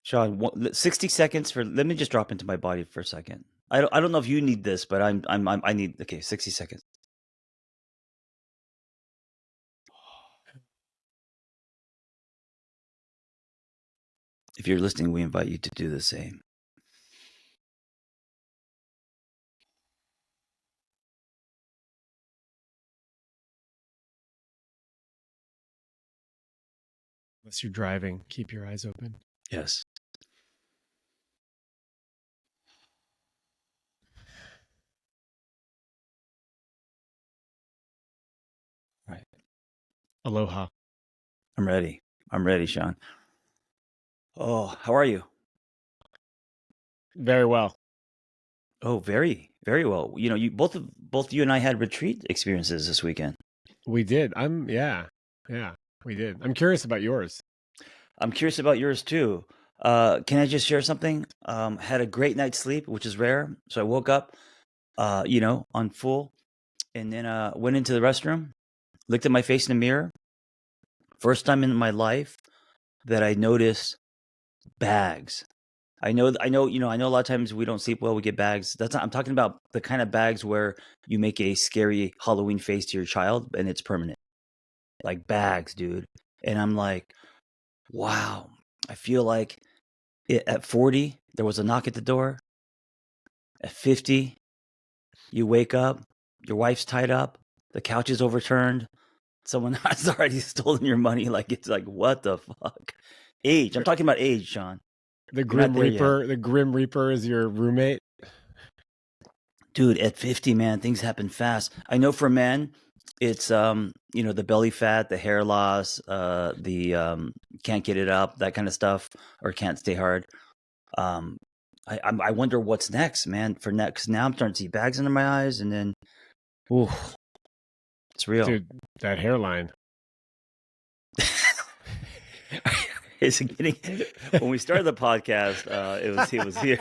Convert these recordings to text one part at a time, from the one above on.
Shaun, 60 seconds for. Let me just drop into my body for a second. I don't know if you need this, but I need. Okay, 60 seconds. If you're listening, we invite you to do the same. Unless you're driving, keep your eyes open. Yes. Right. Aloha. I'm ready. I'm ready, Shaun. Oh, how are you? Very well. Oh, very, very well. You know, both you and I had retreat experiences this weekend. We did. Yeah, we did. I'm curious about yours. I'm curious about yours too. Can I just share something? Had a great night's sleep, which is rare. So I woke up, on full, and then went into the restroom, looked at my face in the mirror. First time in my life that I noticed bags. I know, I know a lot of times we don't sleep well, we get bags. I'm talking about the kind of bags where you make a scary Halloween face to your child and it's permanent. Like bags, dude. And I'm like, wow. I feel like at 40, there was a knock at the door. At 50, you wake up, your wife's tied up, the couch is overturned, someone has already stolen your money. Like, it's like, what the fuck? Age. I'm talking about age, Shaun. The You're not Grim there yet. Reaper. The Grim Reaper is your roommate. Dude, at 50, man, things happen fast. I know for men, it's the belly fat, the hair loss, the can't get it up, that kind of stuff, or can't stay hard. Um, I wonder what's next, man. For next, now I'm starting to see bags under my eyes, and then, ooh, it's real. Dude, that hairline. Is it getting? When we started the podcast, it was here.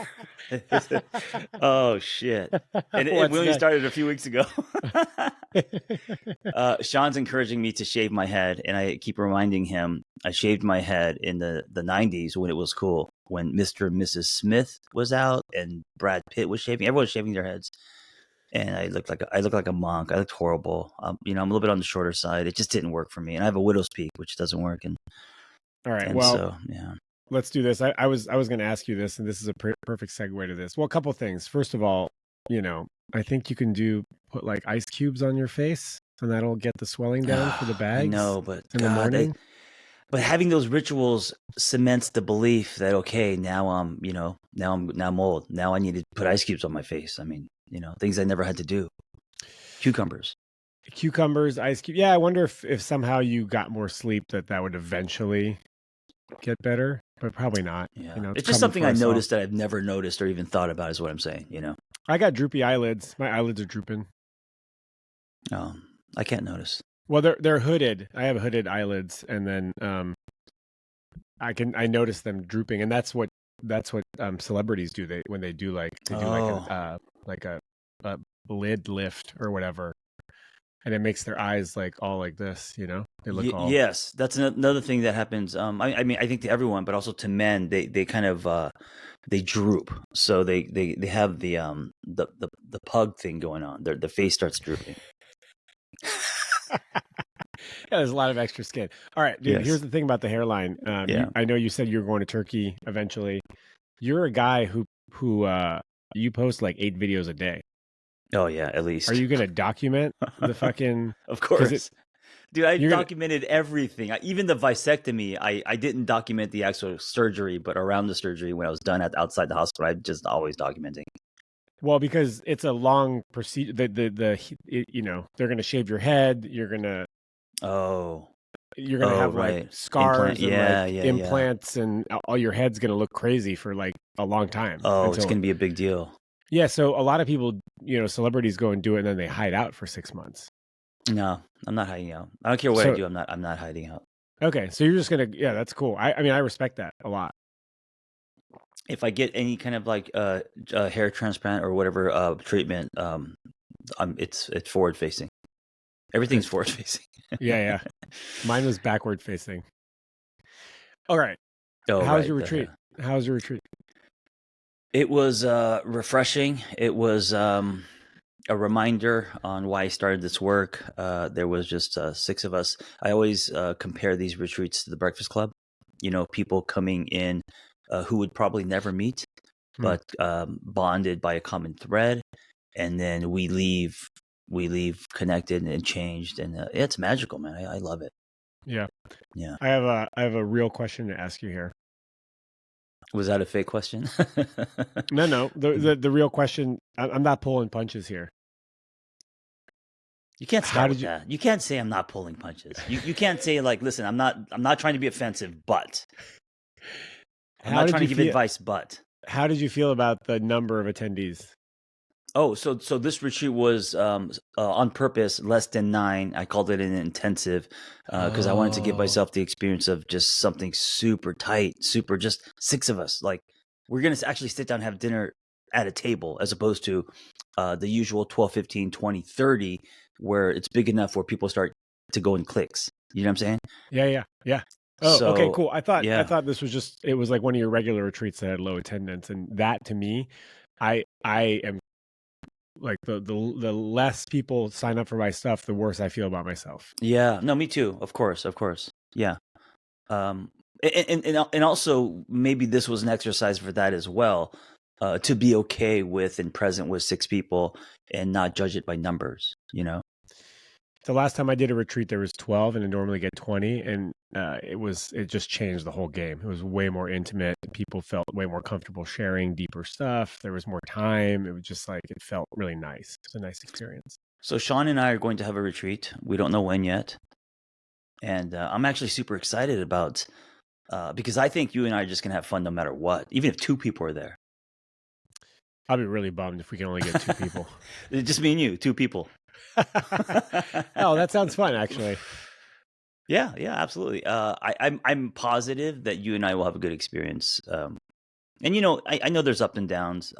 Oh shit! And we only started a few weeks ago. Shaun's encouraging me to shave my head, and I keep reminding him I shaved my head in the 90s when it was cool, when Mr. and Mrs. Smith was out and Brad Pitt was shaving. Everyone was shaving their heads, and I looked like a monk. I looked horrible. I'm a little bit on the shorter side. It just didn't work for me, and I have a widow's peak, which doesn't work. And all right, and well, so yeah. Let's do this. I was going to ask you this, and this is a perfect segue to this. Well, a couple things. First of all, I think you can put like ice cubes on your face, and that'll get the swelling down for the bags. I know, but in the morning. But having those rituals cements the belief that okay, now I'm old. Now I need to put ice cubes on my face. I mean, things I never had to do. Cucumbers, ice cube. Yeah, I wonder if somehow you got more sleep that would eventually get better, but probably not. Yeah, it's just something I noticed that I've never noticed or even thought about. Is what I'm saying. I got droopy eyelids. My eyelids are drooping. I can't notice. Well, they're hooded. I have hooded eyelids, and then I notice them drooping, and that's what celebrities do. When they do like a lid lift or whatever, and it makes their eyes like all like this. They look all. Yes, that's another thing that happens. I mean, I think to everyone, but also to men, they kind of they droop, so they have the pug thing going on. The face starts drooping. Yeah, there's a lot of extra skin. All right, dude. Yes. Here's the thing about the hairline. I know you said you're going to Turkey eventually. You're a guy who you post like 8 videos a day. Oh yeah, at least. Are you gonna document the fucking? Of course, dude. I documented everything. Even the vasectomy. I didn't document the actual surgery, but around the surgery when I was done outside the hospital, I'm just always documenting. Well, because it's a long procedure. They're gonna shave your head. You're gonna have like scars and implants, and all your head's gonna look crazy for like a long time. It's gonna be a big deal. Yeah, so a lot of people, celebrities go and do it, and then they hide out for 6 months. No, I'm not hiding out. I don't care what I do. I'm not hiding out. Okay, so you're just gonna, yeah, that's cool. I mean, I respect that a lot. If I get any kind of like hair transplant or whatever treatment, it's forward facing. Everything's forward facing. Yeah. Mine was backward facing. All right. How was your retreat? How was your retreat? It was refreshing. It was a reminder on why I started this work. There was just six of us. I always compare these retreats to the Breakfast Club. You know, people coming in who would probably never meet, Hmm. but bonded by a common thread, and then we leave connected and changed, and it's magical, man. I love it. Yeah. Yeah. I have a real question to ask you here. Was that a fake question? No, no. The real question. I'm not pulling punches here. You can't How start did with you? that. You can't say I'm not pulling punches. You can't say like, listen, I'm not trying to be offensive, but I'm How not did trying to you give feel? advice, but How did you feel about the number of attendees? oh, so this retreat was on purpose less than 9. I called it an intensive because I wanted to give Oh, myself the experience of just something super tight, super just six of us. Like we're gonna actually sit down and have dinner at a table as opposed to the usual 12, 15, 20, 30, where it's big enough where people start to go in cliques. You know what I'm saying? yeah, yeah, yeah. Oh, okay, So cool. I yeah, thought this was just it was like one of your regular retreats that had low attendance, and that to me, I am like the less people sign up for my stuff, the worse I feel about myself. yeah. No, me too. Of course. Yeah. Um, and also maybe this was an exercise for that as well, to be okay with and present with six people and not judge it by numbers. You know. The last time I did a retreat, there was 12, and I normally get 20, and it just changed the whole game. It was way more intimate. People felt way more comfortable sharing deeper stuff. There was more time. It was just like it felt really nice. It's a nice experience. So Shaun and I are going to have a retreat. We don't know when yet, and I'm actually super excited about because I think you and I are just gonna have fun no matter what, even if two people are there. I'll be really bummed if we can only get two people. Just me and you, two people. Oh, that sounds fun, actually. Yeah, yeah, absolutely. I'm positive that you and I will have a good experience. And you know, I know there's up and downs.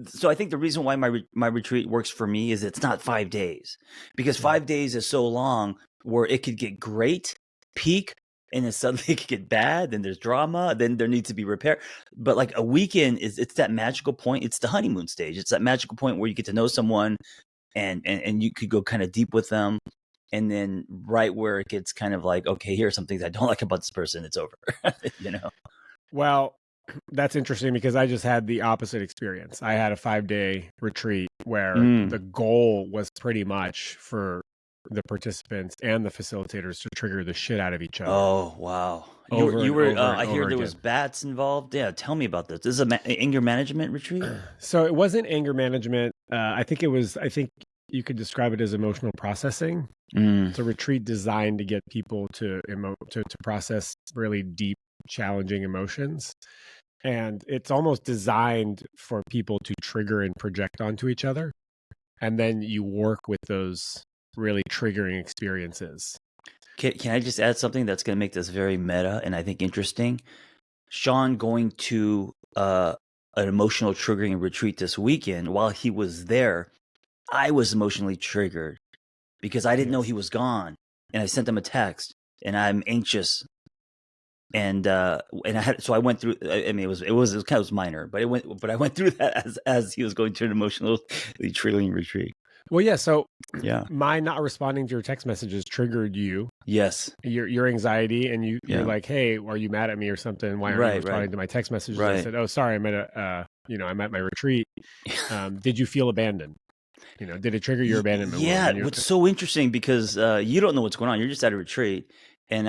So I think the reason why my retreat works for me is it's not 5 days, because Yeah. 5 days is so long where it could get great, peak, and then suddenly it could get bad. Then there's drama. Then there needs to be repair. But like a weekend is it's that magical point. It's the honeymoon stage. It's that magical point where you get to know someone and you could go kind of deep with them. And then right where it gets kind of like, okay, here are some things I don't like about this person. It's over, you know? Well, that's interesting because I just had the opposite experience. I had a 5-day retreat where Mm. the goal was pretty much for the participants and the facilitators to trigger the shit out of each other Oh, wow. over You and were over and I hear over there again. was bats involved. Yeah, tell me about this. This is a anger management retreat? So it wasn't anger management. I think you could describe it as emotional processing. Mm. It's a retreat designed to get people to process really deep, challenging emotions. And it's almost designed for people to trigger and project onto each other. And then you work with those really triggering experiences. Can I just add something that's going to make this very meta and I think interesting? Shaun going to an emotional triggering retreat this weekend, while he was there, I was emotionally triggered because I didn't know he Yes. was gone. And I sent him a text and I'm anxious. And I had so I went through. I mean, it kind of minor, but I went through that as he was going through an emotionally triggering retreat. Well, yeah. So Yeah. my not responding to your text messages triggered you, Yes. your anxiety, and you're Yeah. like, hey, are you mad at me or something? Why aren't you Right. Right. responding to my text messages? I Right. said, oh, sorry, I'm at my retreat. Did you feel abandoned? Did it trigger your abandonment wound? Yeah. And you're What's so interesting because you don't know what's going on. You're just at a retreat, and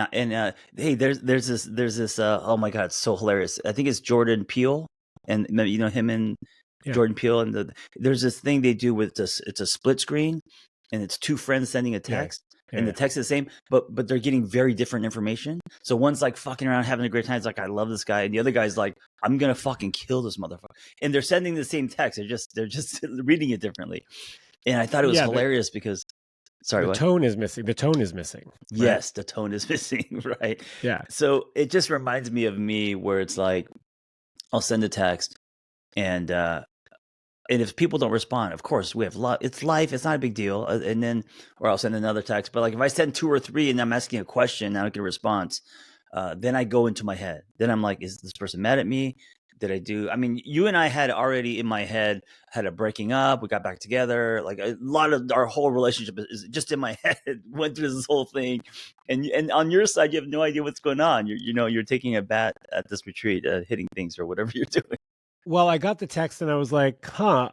hey, there's this. Oh my God, it's so hilarious. I think it's Jordan Peele, and you know him and yeah, Jordan Peele, and there's this thing they do with this. It's a split screen, and it's two friends sending a yeah, text. yeah, And the yeah. text is the same, but they're getting very different information. So one's like fucking around, having a great time. It's like I love this guy, and the other guy's like I'm gonna fucking kill this motherfucker. And they're sending the same text. They're just reading it differently. And I thought it was Yeah, hilarious because sorry, the what? tone is missing. The tone is missing, right? Yes, the tone is missing, right? Yeah, So it just reminds me of me where it's like I'll send a text and if people don't respond, of course we have it's life, it's not a big deal. And then or I'll send another text. But like if I send two or three and I'm asking a question and I don't get a response, then I go into my head. Then I'm like, is this person mad at me? Did I do? I mean, you and I had already in my head had a breaking up. We got back together. Like a lot of our whole relationship is just in my head. Went through this whole thing, and on your side, you have no idea what's going on. You're taking a bat at this retreat, hitting things or whatever you're doing. Well, I got the text and I was like, huh,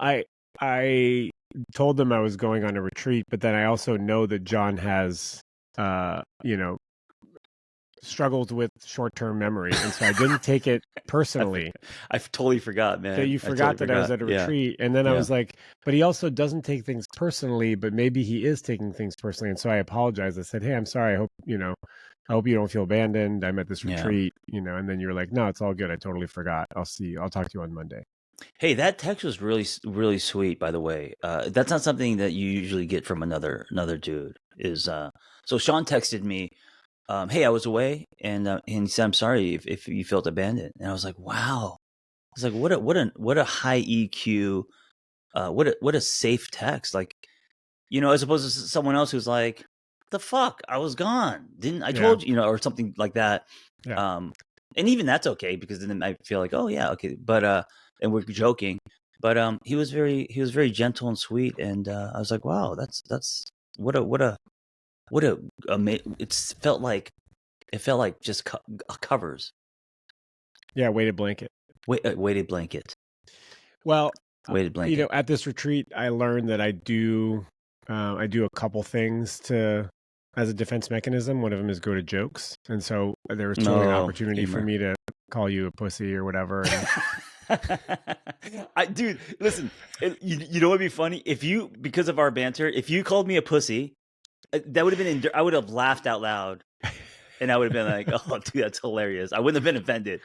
I told them I was going on a retreat, but then I also know that John has, you know, struggled with short-term memory, and so I didn't take it personally. I totally forgot, man. That you forgot that I was at a retreat, and then I was like, but he also doesn't take things personally, but maybe he is taking things personally, and so I apologized. I said, hey, I'm sorry. I hope you don't feel abandoned. I'm at this retreat, and then you're like, no, it's all good. I totally forgot. I'll talk to you on Monday. Hey, that text was really, really sweet, by the way. That's not something that you usually get from another dude. So Shaun texted me, hey, I was away, and he said, I'm sorry if you felt abandoned. And I was like, wow. I was like, what a high EQ, what a safe text. Like, as opposed to someone else who's like, the fuck, I was gone. Didn't I told you, or something like that. Yeah. And even that's okay, because then I feel like, oh yeah, okay. But and we're joking. But he was very gentle and sweet, and I was like, wow, that's what a it felt like just covers. Yeah, weighted blanket. Weighted blanket. Well, Weighted blanket. At this retreat, I learned that I do a couple things as a defense mechanism. One of them is go to jokes, and so there was totally an opportunity for me to call you a pussy or whatever. Dude, listen, you know what'd be funny because of our banter, if you called me a pussy, that would have been I would have laughed out loud, and I would have been like, oh, dude, that's hilarious. I wouldn't have been offended.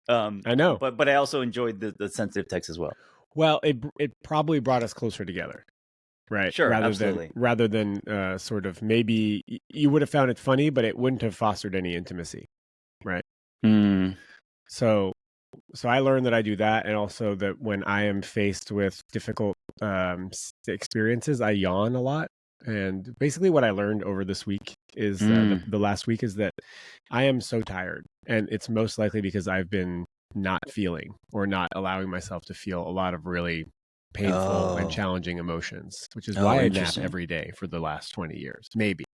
I know, but I also enjoyed the sensitive text as well. Well, it probably brought us closer together, right? Sure, absolutely. Rather than sort of, maybe you would have found it funny, but it wouldn't have fostered any intimacy, right? So I learned that I do that, and also that when I am faced with difficult experiences, I yawn a lot. And basically what I learned over this week is the last week is that I am so tired, and it's most likely because I've been not feeling or not allowing myself to feel a lot of really painful and challenging emotions, which is why I nap every day for the last 20 years, maybe.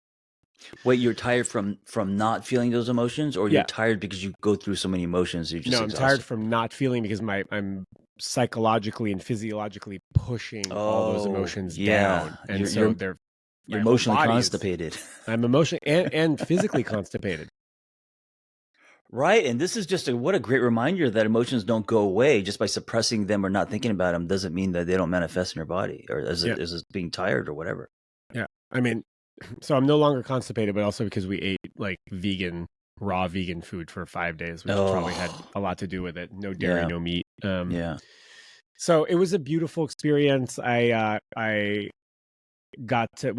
Wait, you're tired from not feeling those emotions, or you're tired because you go through so many emotions? You're just exhausted? I'm tired from not feeling because I'm psychologically and physiologically pushing all those emotions down, and you're emotionally constipated. I'm emotionally and physically constipated. Right, and this is just what a great reminder that emotions don't go away just by suppressing them or not thinking about them. Doesn't mean that they don't manifest in your body, or as being tired or whatever. Yeah, I mean, so I'm no longer constipated, but also because we ate like raw vegan food for 5 days, which probably had a lot to do with it. No dairy, no meat. So it was a beautiful experience. We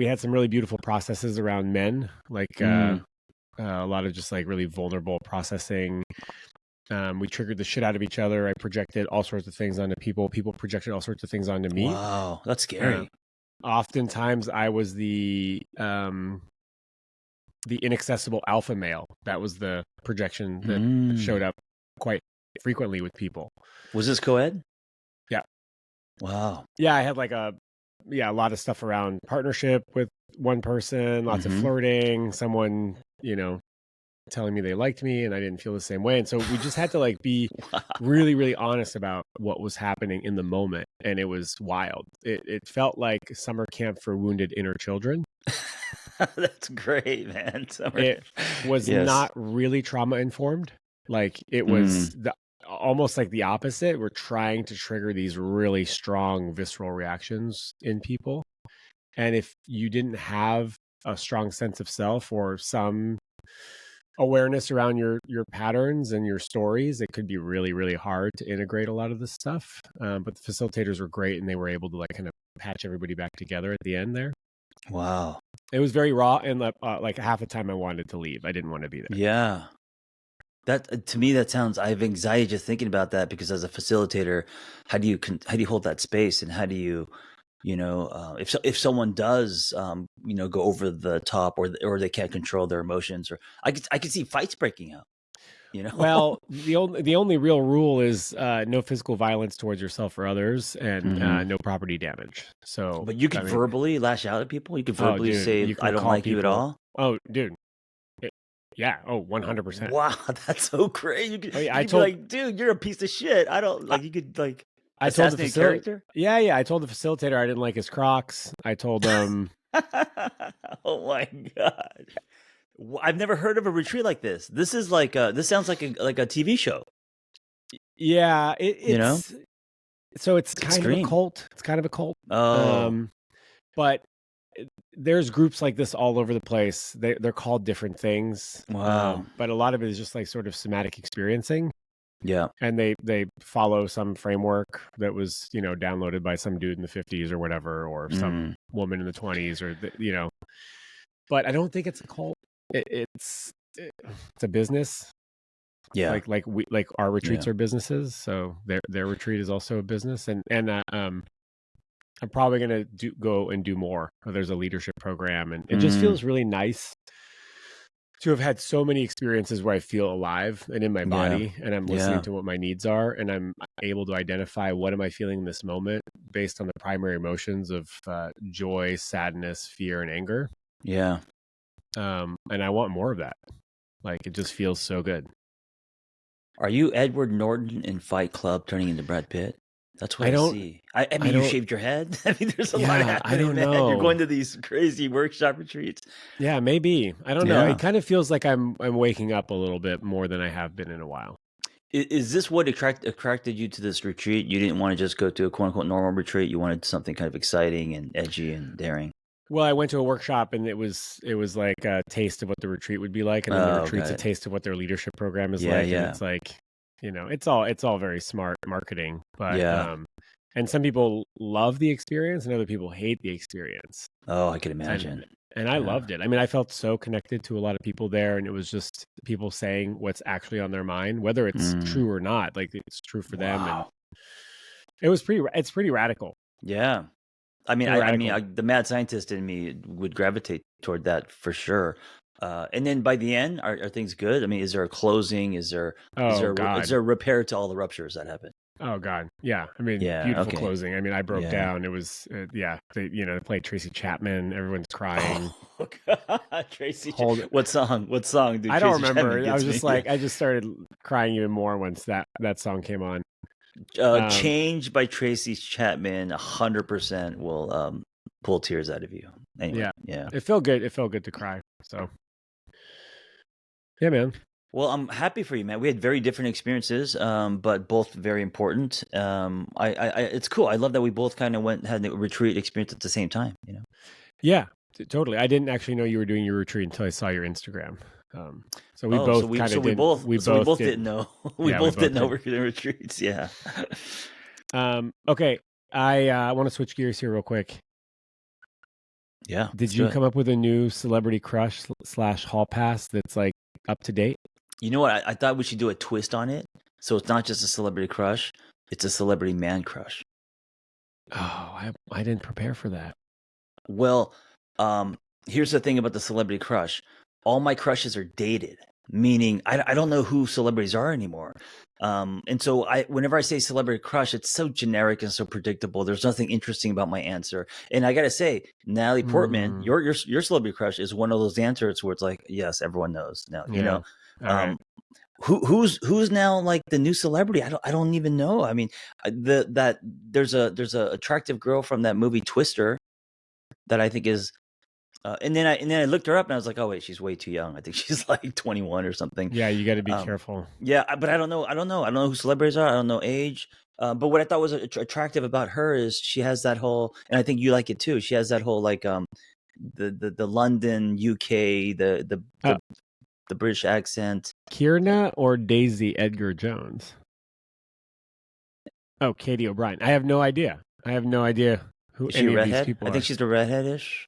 had some really beautiful processes around men, like a lot of just like really vulnerable processing. We triggered the shit out of each other. I projected all sorts of things onto people. People projected all sorts of things onto me. Wow, that's scary. Oftentimes I was the inaccessible alpha male. That was the projection that showed up quite frequently with people. Was this co-ed? Yeah. Wow. Yeah, I had like a lot of stuff around partnership with one person, lots of flirting, someone, telling me they liked me and I didn't feel the same way. And so we just had to like be really, really honest about what was happening in the moment. And it was wild. It felt like summer camp for wounded inner children. That's great, man. It was not really trauma informed. Like it was almost like the opposite. We're trying to trigger these really strong visceral reactions in people. And if you didn't have a strong sense of self or some awareness around your patterns and your stories, it could be really, really hard to integrate a lot of this stuff. But the facilitators were great, and they were able to like kind of patch everybody back together at the end there. Wow. It was very raw, and like half the time I wanted to leave. I didn't want to be there. Yeah. That to me, I have anxiety just thinking about that, because as a facilitator, how do you hold that space, and how do you, if someone does, go over the top, or they can't control their emotions, or I could see fights breaking out. You know. Well, the only real rule is no physical violence towards yourself or others, and Hmm. no property damage. So, But you I could mean, verbally lash out at people. You could oh, verbally dude, say, you "I can don't call like you at people. all." Oh, dude, yeah. Oh, 100%. Wow, that's so great. You could Oh, yeah. you could be like, "Dude, you're a piece of shit." I don't I, like. You could like I told the assassinate facility. character. Yeah, yeah. I told the facilitator I didn't like his Crocs. I told him, Oh my god. I've never heard of a retreat like this. This is like this sounds like a TV show, yeah, you know? it's so it's It's kind of a extreme. cult. It's kind of a cult. Oh, Um, but there's groups like this all over the place. They're called different things. wow. But a lot of it is just like sort of somatic experiencing, Yeah. and they follow some framework that was downloaded by some dude in the 50s or whatever, or some Mm, woman in the 20s, or But I don't think it's a cult. It's a business. yeah. Like our Yeah. retreats are businesses, so their retreat is also a business, and I'm probably gonna go and do more. There's a leadership program, and it just Mm, feels really nice to have had so many experiences where I feel alive and in my yeah. body, and I'm listening Yeah. to what my needs are, and I'm able to identify what am I feeling in this moment based on the primary emotions of joy, sadness, fear, and anger. Yeah. And I want more of that. Like, it just feels so good. Are you Edward Norton in Fight Club turning into Brad Pitt? That's what I I don't. see. I I mean, you don't. shaved your head. I mean, there's a lot Yeah, I happening, don't man. You're know. going to these crazy workshop retreats. Yeah, maybe. I don't know. It Yeah. kind of feels like I'm waking up a little bit more than I have been in a while. Is this what attracted you to this retreat? You didn't want to just go to a quote unquote normal retreat. You wanted something kind of exciting and edgy and daring. Well, I went to a workshop, and it was like a taste of what the retreat would be like, and then the Oh, retreat's got a it. taste of what their leadership program is Yeah, like, and yeah, it's like, it's all very smart marketing, but yeah. and some people love the experience and other people hate the experience. Oh, I can And imagine. and I Yeah. loved it. I mean, I felt so connected to a lot of people there, and it was just people saying what's actually on their mind, whether it's Mm, true or not. Like, it's true for them, and wow. it's pretty radical. Yeah. Pretty radical. The mad scientist in me would gravitate toward that for sure. And then by the end, are things good? I mean, is there a closing? Oh Is God. there a repair to all the ruptures that happened? Oh God. Yeah. I mean, Yeah. beautiful Okay. closing. I mean, I broke Yeah. down. It was yeah. They played Tracy Chapman. Everyone's crying. Oh God, Tracy. Hold. What song? What song did I don't Tracy Chapman remember. I was gets me? just Yeah. like, I just started crying even more once that song came on. Um, Change by Tracy Chapman 100% will pull tears out of you. Anyway, yeah. yeah. It felt good. It felt good to cry. So yeah, man. Well, I'm happy for you, man. We had very different experiences, but both very important. It's cool. I love that we both kind of had a retreat experience at the same time. You know. Yeah, totally. I didn't actually know you were doing your retreat until I saw your Instagram. So we Oh, both kind of didn't. We so we both both did. didn't know. We Yeah, we both both didn't know did. we're doing retreats. Yeah. Okay. I want to switch gears here real quick. Yeah. Did Let's do you it. come up with a new celebrity crush / hall pass that's like up to date? You know what? I thought we should do a twist on it, so it's not just a celebrity crush; it's a celebrity man crush. Oh, I didn't prepare for that. Well, here's the thing about the celebrity crush. All my crushes are dated, meaning I don't know who celebrities are anymore. And so whenever I say celebrity crush, it's so generic and so predictable. There's nothing interesting about my answer. And I gotta say, Natalie Portman, Hmm. your celebrity crush is one of those answers where it's like, yes, everyone knows now. You Yeah. know, All right. um, who's now like the new celebrity? I don't even know. I mean, there's a attractive girl from that movie Twister that I think is and then I looked her up and I was like, oh wait, she's way too young. I think she's like 21 or something. Yeah, you got to be careful. Yeah, but I don't know. I don't know. I don't know who celebrities are. I don't know age. But what I thought was attractive about her is she has that whole, and I think you like it too. She has that whole like the London UK Uh, the British accent. Kierna or Daisy Edgar Jones? Oh, Katie O'Brien. I have no idea. I have no idea who Is she a any of these redhead? people I think are. she's a redheadish.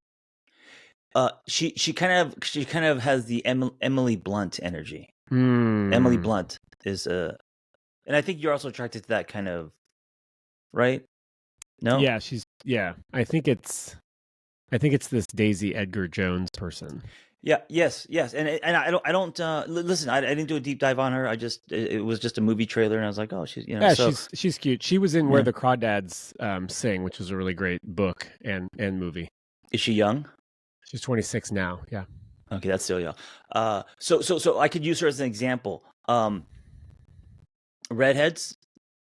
She kind of has the Emily Blunt energy. Emily Hmm. Blunt is and I think you're also attracted to that kind of, right? No? Yeah. I think it's this Daisy Edgar Jones person. Yeah, yes, yes, and I don't listen. I didn't do a deep dive on her. It was just a movie trailer, and I was like, oh, she's Yeah, so she's cute. She was in Where yeah. the Crawdads Sing, which was a really great book and movie. Is she young? She's 26 now. Yeah. Okay, that's still young. So I could use her as an example. Redheads,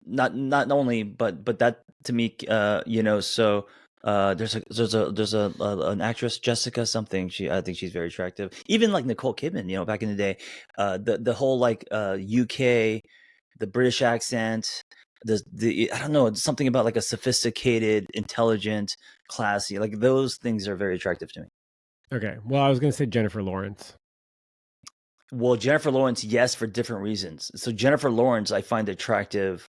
not only, but that to me, so there's an actress, Jessica something. I think she's very attractive. Even like Nicole Kidman, back in the day, the whole like UK, the British accent, the I don't know, something about like a sophisticated, intelligent, classy, like those things are very attractive to me. Okay. Well, I was going to say Jennifer Lawrence. Well, Jennifer Lawrence, yes, for different reasons. So Jennifer Lawrence, I find attractive,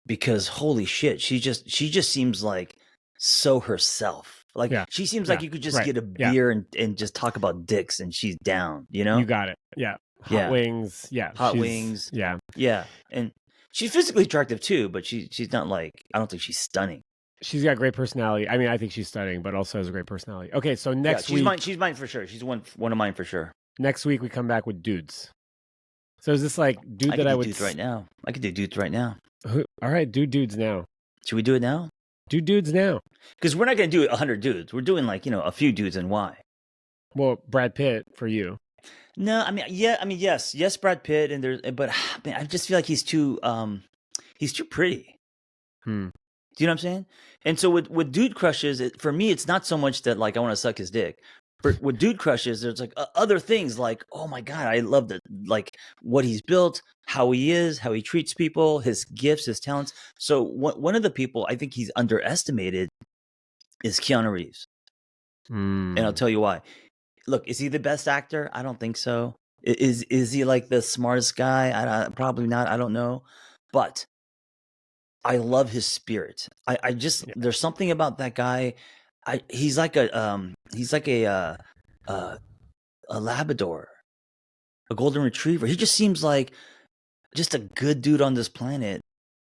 because holy shit, she just seems like so herself. Like Yeah. she seems Yeah. like you could just Right. get a Yeah. beer and just talk about dicks, and she's down. You got it. Yeah. Hot Yeah, wings. Yeah. hot wings. Yeah. Yeah, and she's physically attractive too, but she's not like, I don't think she's stunning. She's got great personality. I mean, I think she's stunning, but also has a great personality. Okay. So Yeah, next she's week, mine. She's mine for sure. She's one of mine for sure. we come back with dudes. So is this like dude I that could I do would dudes right now. I could do dudes right now. All right, do dudes now. Should we do it now? Do dudes now. Because we're not going to do 100 dudes. We're doing like, a few dudes and why. Well, Brad Pitt for you. No, I mean, yeah, I mean, yes, Brad Pitt, but man, I just feel like he's too pretty. Hmm. Do you know what I'm saying? And so with dude crushes, for me, it's not so much that like I want to suck his dick. But with dude crushes, there's like other things like, oh my god, I love like what he's built, how he is, how he treats people, his gifts, his talents. So one of the people I think he's underestimated is Keanu Reeves, and I'll tell you why. Look, is he the best actor? I don't think so. Is he like the smartest guy? Probably not. I don't know, but I love his spirit. I just Yeah. there's something about that guy. He's like a Labrador, a golden retriever. He just seems like just a good dude on this planet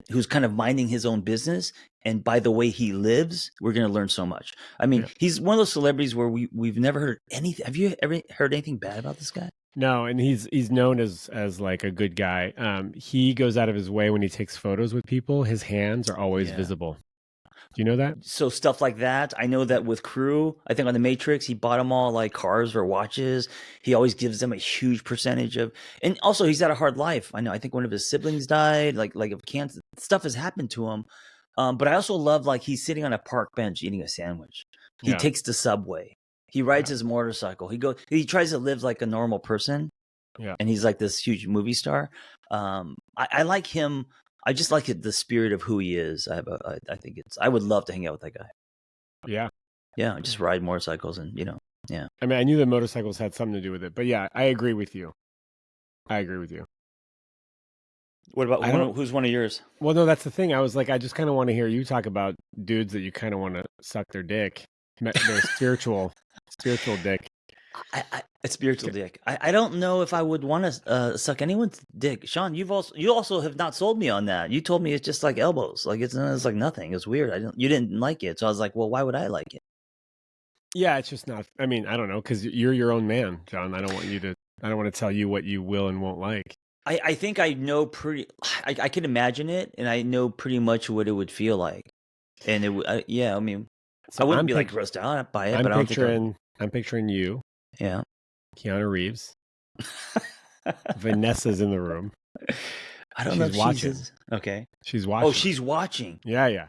who's kind of minding his own business. And by the way he lives, we're going to learn so much. I mean, Yeah. he's one of those celebrities where we've never heard anything. Have you ever heard anything bad about this guy? No, and he's known as like a good guy. He goes out of his way when he takes photos with people. His hands are always Yeah. visible. Do you know that? So stuff like that. I know that with Crew, I think on the Matrix, he bought them all like cars or watches. He always gives them a huge percentage of, and also he's had a hard life. I know. I think one of his siblings died, like of cancer. Stuff has happened to him. But I also love like he's sitting on a park bench eating a sandwich. He Yeah. takes the subway. He rides his motorcycle. He tries to live like a normal person. Yeah. And he's like this huge movie star. I like him. I just like the spirit of who he is. I think I would love to hang out with that guy. Yeah. Yeah, just ride motorcycles and yeah. I mean, I knew the motorcycles had something to do with it, but yeah, I agree with you. What about who's one of yours? Well, no, that's the thing. I was like, I just kind of want to hear you talk about dudes that you kind of want to suck their dick, their spiritual dick. A spiritual dick. I don't know if I would want to suck anyone's dick. Shaun, you also have not sold me on that. You told me it's just like elbows, like it's like nothing. It's weird. You didn't like it, so I was like, well, why would I like it? Yeah, it's just not. I mean, I don't know, because you're your own man, John. I don't want to tell you what you will and won't like. I think I know I can imagine it, and I know pretty much what it would feel like, and it would. Yeah, I mean, So I wouldn't be like grossed out by it, but I'm picturing you, yeah, Keanu Reeves. Vanessa's in the room. I don't know if watching. Okay, she's watching. Oh, she's watching. Yeah.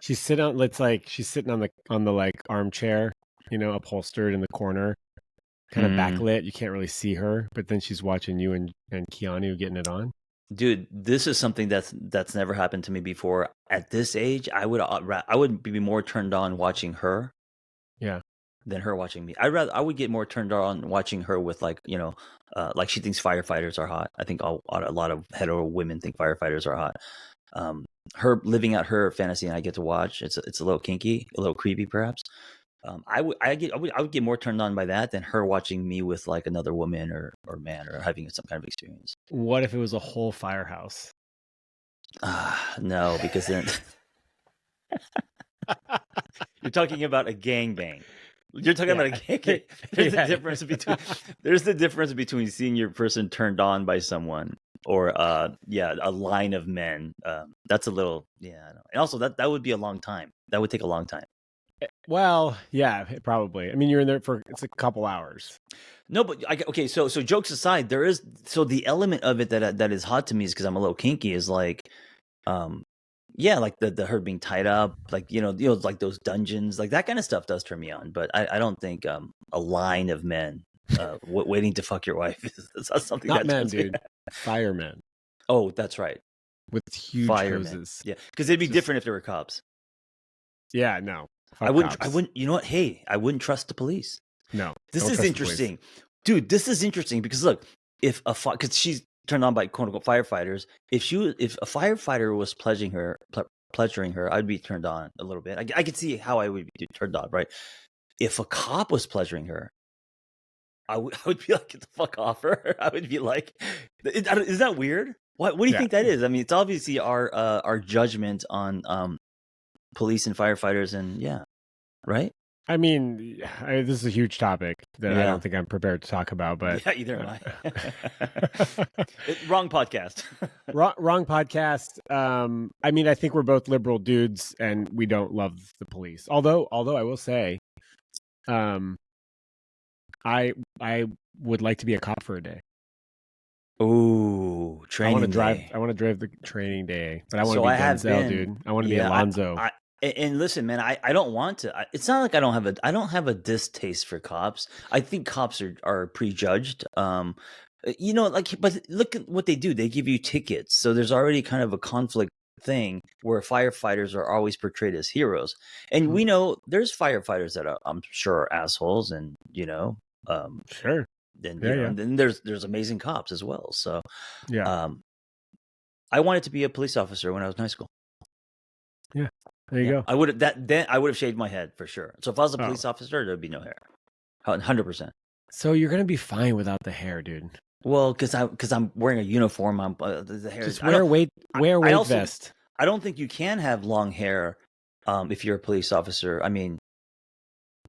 She's sitting on. She's sitting on the like armchair, upholstered in the corner, kind of backlit. You can't really see her, but then she's watching you and Keanu getting it on. Dude, this is something that's never happened to me before. At this age, I would be more turned on watching her, yeah, than her watching me. I would get more turned on watching her with like like she thinks firefighters are hot. I think a lot of hetero women think firefighters are hot. Her living out her fantasy, and I get to watch. It's a little kinky, a little creepy, perhaps. I would get more turned on by that than her watching me with like another woman or man or having some kind of experience. What if it was a whole firehouse? No, because then you're talking about a gangbang. You're talking about a gay. There's a difference between seeing your person turned on by someone or a line of men. That's a little I don't know. And also that would be a long time. That would take a long time. Well, yeah, probably. I mean, you're in there it's a couple hours. No, but okay. So jokes aside, there is the element of it that is hot to me is because I'm a little kinky. Is like, like the her being tied up, like like those dungeons, like that kind of stuff does turn me on. But I don't think a line of men waiting to fuck your wife is not something Not that men, dude. Firemen. Oh, that's right. With huge hoses. Yeah, because it'd be different if there were cops. Yeah, no. I wouldn't. You know what? Hey, I wouldn't trust the police. No. This is interesting, dude. This is interesting because look, because she's turned on by quote unquote firefighters. If a firefighter was pleasuring her, I'd be turned on a little bit. I could see how I would be turned on, right? If a cop was pleasuring her, I would be like, get the fuck off her. I would be like, is that weird? What do you think that is? I mean, it's obviously our judgment on police and firefighters, and right. I mean, this is a huge topic that I don't think I'm prepared to talk about, but either am I. Wrong podcast. wrong podcast. I mean, I think we're both liberal dudes, and we don't love the police. Although I will say, I would like to be a cop for a day. Ooh, training. I want to drive the training day, but I want to be Denzel, dude. I want to be Alonzo. And listen, man, I don't want to. It's not like I don't have a distaste for cops. I think cops are prejudged. But look at what they do. They give you tickets, so there's already kind of a conflict thing where firefighters are always portrayed as heroes, and we know there's firefighters that I'm sure are assholes, and sure. And then there's amazing cops as well. So I wanted to be a police officer when I was in high school. Yeah. There you go. I would have shaved my head for sure. So if I was a police officer, there'd be no hair, 100%. So you're gonna be fine without the hair, dude. Well, because I'm wearing a uniform. I'm the hair. Just wear a weight vest. I don't think you can have long hair if you're a police officer. I mean,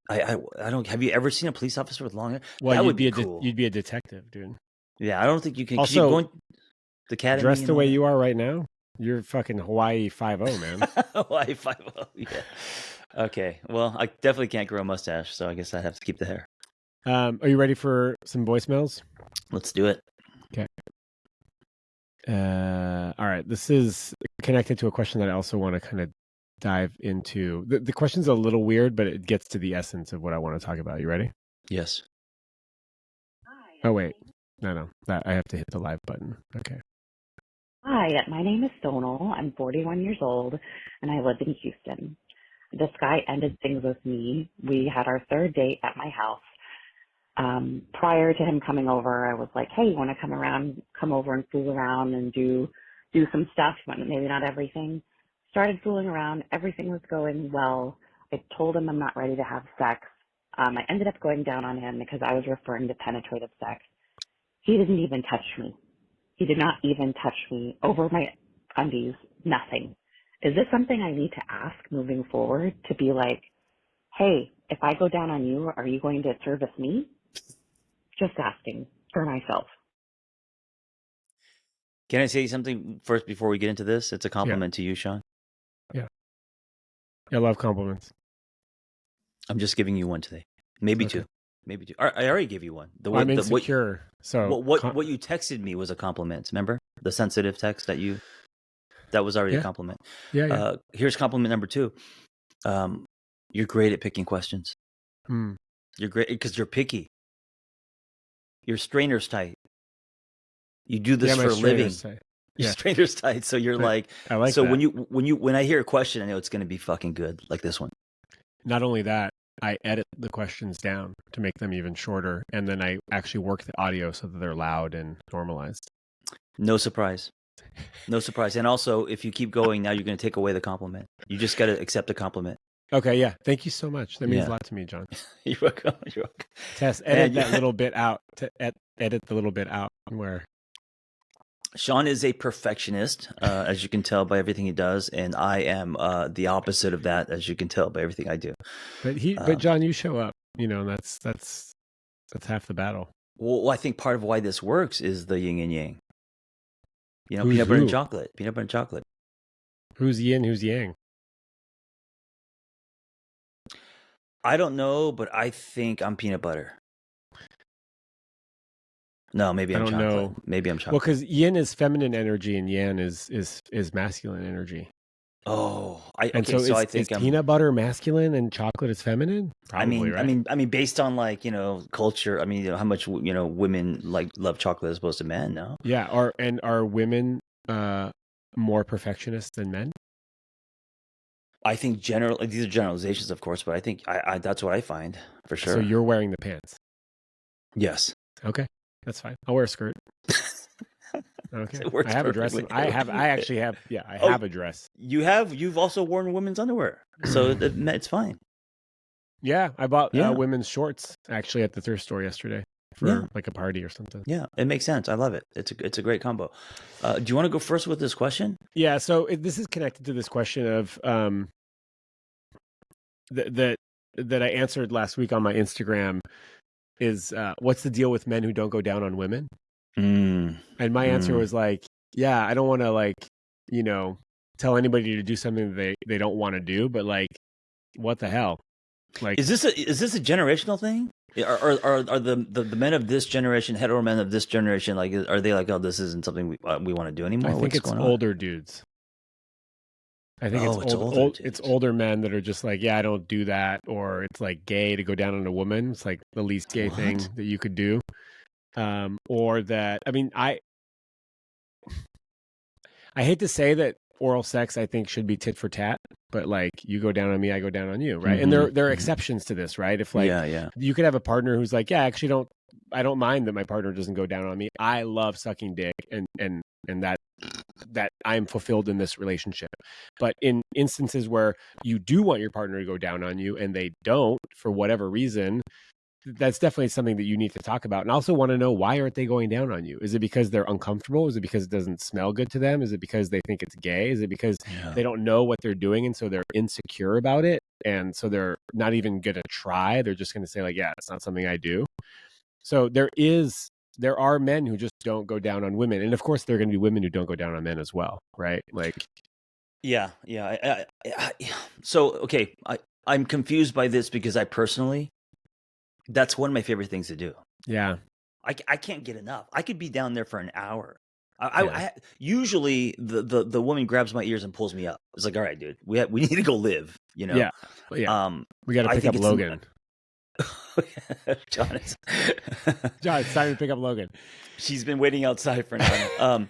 I don't. Have you ever seen a police officer with long hair? Well, that would be cool. You'd be a detective, dude. Yeah, I don't think you can. Also, going the academy dressed the way you are right now. You're fucking Hawaii 5-0, man. Hawaii 5-0, yeah. Okay, well, I definitely can't grow a mustache, so I guess I have to keep the hair. Are you ready for some voicemails? Let's do it. Okay. All right. This is connected to a question that I also want to kind of dive into. The question's a little weird, but it gets to the essence of what I want to talk about. You ready? Yes. Oh, wait. No. That I have to hit the live button. Okay. Hi, my name is Sonal. I'm 41 years old, and I live in Houston. This guy ended things with me. We had our third date at my house. Prior to him coming over, I was like, hey, you want to come over and fool around and do some stuff, but maybe not everything. Started fooling around. Everything was going well. I told him I'm not ready to have sex. I ended up going down on him because I was referring to penetrative sex. He didn't even touch me. He did not even touch me over my undies, nothing. Is this something I need to ask moving forward to be like, hey, if I go down on you, are you going to service me? Just asking for myself. Can I say something first before we get into this? It's a compliment to you, Shaun. Yeah. I love compliments. I'm just giving you one today. Maybe two. Maybe two. I already gave you one. I'm insecure. What you texted me was a compliment. Remember the sensitive text that was already a compliment. Yeah. Here's compliment number 2. You're great at picking questions. You're great because you're picky. Your strainer's tight. You do this for a living. Your strainer's tight. So you're like, I like so that. when I hear a question, I know it's going to be fucking good, like this one. Not only that, I edit the questions down to make them even shorter, and then I actually work the audio so that they're loud and normalized. No surprise. No surprise. And also, if you keep going, now you're going to take away the compliment. You just got to accept the compliment. Okay, yeah. Thank you so much. That means a lot to me, John. You're welcome. Tess, edit that little bit out. Edit the little bit out where... Shaun is a perfectionist, as you can tell by everything he does, and I am the opposite of that, as you can tell by everything I do. But John, you show up. that's half the battle. Well, I think part of why this works is the yin and yang. Who's peanut butter and who? chocolate. Peanut butter and chocolate. Who's yin? Who's yang? I don't know, but I think I'm peanut butter. No, maybe I I'm don't chocolate. know. Maybe I'm Well, chocolate. because yin is feminine energy and yang is masculine energy. Oh, And okay. so So I is think I'm. peanut butter masculine and chocolate is feminine? I Probably, mean, right? I mean, based on like culture. I mean, how much women love chocolate as opposed to men. No, Yeah. Are women more perfectionist than men? I think these are generalizations, of course, but I think I that's what I find for So sure. you're wearing the pants. Yes. Okay, that's fine. I'll wear a skirt. Okay. It works I have a dress. perfectly. I actually have. Yeah, I Oh, have a dress. you've also worn women's underwear, so it's fine. Yeah, I bought Yeah. women's shorts actually at the thrift store yesterday for Yeah. like a party or something. Yeah, it makes sense. I love it. It's a great combo. Do you want to go first with this question? Yeah. So this is connected to this question of that I answered last week on my Instagram is what's the deal with men who don't go down on women? Mm, And my answer mm. was like, yeah, I don't want to like, tell anybody to do something they don't want to do, but like, what the hell? Like, Is this a generational thing? Are the men of this generation, hetero men of this generation, like are they like, oh, this isn't something we want to do anymore? I think What's it's going on? older dudes. I think Oh, it's older it's dudes. older men that are just like, yeah, I don't do that, or it's like gay to go down on a woman. It's like the least gay thing What? that you could do. Or that, I mean, I hate to say that oral sex I think should be tit for tat, but like you go down on me, I go down on you, right? And there are exceptions to this, right? If like yeah. you could have a partner who's like, yeah, actually I don't mind that my partner doesn't go down on me. I love sucking dick and that I'm fulfilled in this relationship. But in instances where you do want your partner to go down on you and they don't for whatever reason, that's definitely something that you need to talk about. And I also want to know, why aren't they going down on you? Is it because they're uncomfortable? Is it because it doesn't smell good to them? Is it because they think it's gay? Is it because they don't know what they're doing and so they're insecure about it? And so they're not even going to try. They're just going to say like, yeah, it's not something I do. So there are men who just don't go down on women. And of course there are going to be women who don't go down on men as well. Right. Like, Yeah. So, okay, I'm confused by this because I personally, that's one of my favorite things to do. yeah. I can't get enough. I could be down there for an hour. Yeah. I usually the woman grabs my ears and pulls me up. It's like, all right, dude, we need to go live. Yeah. Yeah. We got to I pick think up Logan. John, John, it's time to pick up Logan. She's been waiting outside for an hour.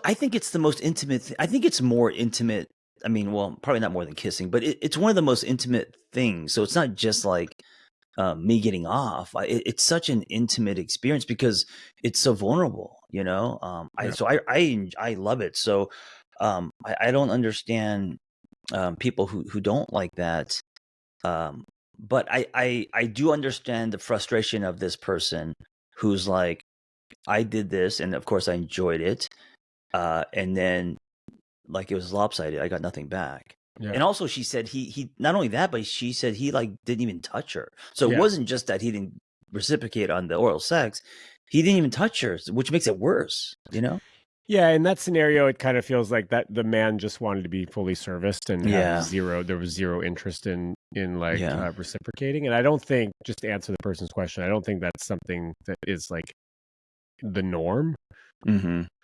I think it's the most intimate. I think it's more intimate. I mean, well, probably not more than kissing, but it's one of the most intimate things. So it's not just like me getting off. It's such an intimate experience because it's so vulnerable. I love it. So I don't understand people who don't like that. But I do understand the frustration of this person who's like, I did this, and of course I enjoyed it, and then like it was lopsided. I got nothing back. Yeah. And also, she said he not only that, but she said he like didn't even touch her. So it wasn't just that he didn't reciprocate on the oral sex; he didn't even touch her, which makes it worse. Yeah, in that scenario, it kind of feels like that the man just wanted to be fully serviced and have there was zero interest in like reciprocating. And I don't think, just to answer the person's question, I don't think that's something that is like the norm,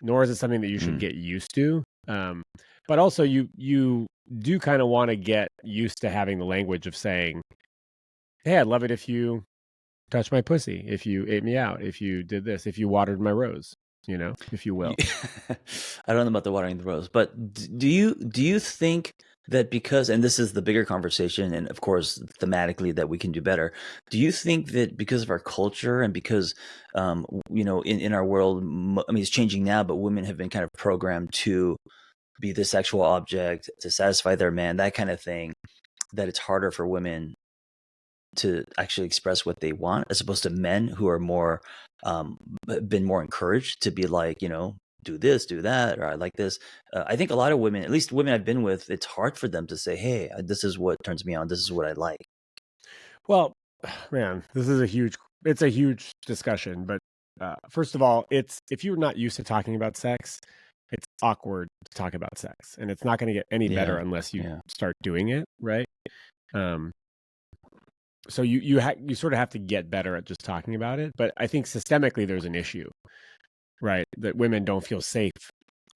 nor is it something that you should get used to. But also you do kind of want to get used to having the language of saying, hey, I'd love it if you touched my pussy, if you ate me out, if you did this, if you watered my rose. If you will. I don't know about the watering the rose, but do you think that because, and this is the bigger conversation, and of course thematically that we can do better, do you think that because of our culture and because in our world, I mean it's changing now, but women have been kind of programmed to be the sexual object, to satisfy their man, that kind of thing, that it's harder for women to actually express what they want, as opposed to men who are more been more encouraged to be like, do this, do that, or I like this. I think a lot of women, at least women I've been with, it's hard for them to say, hey, this is what turns me on, this is what I like. Well, man, it's a huge discussion. But first of all, if you're not used to talking about sex, it's awkward to talk about sex, and it's not going to get any better Yeah. unless you Yeah. start doing it, right? Um, so you sort of have to get better at just talking about it. But I think systemically there's an issue, right? That women don't feel safe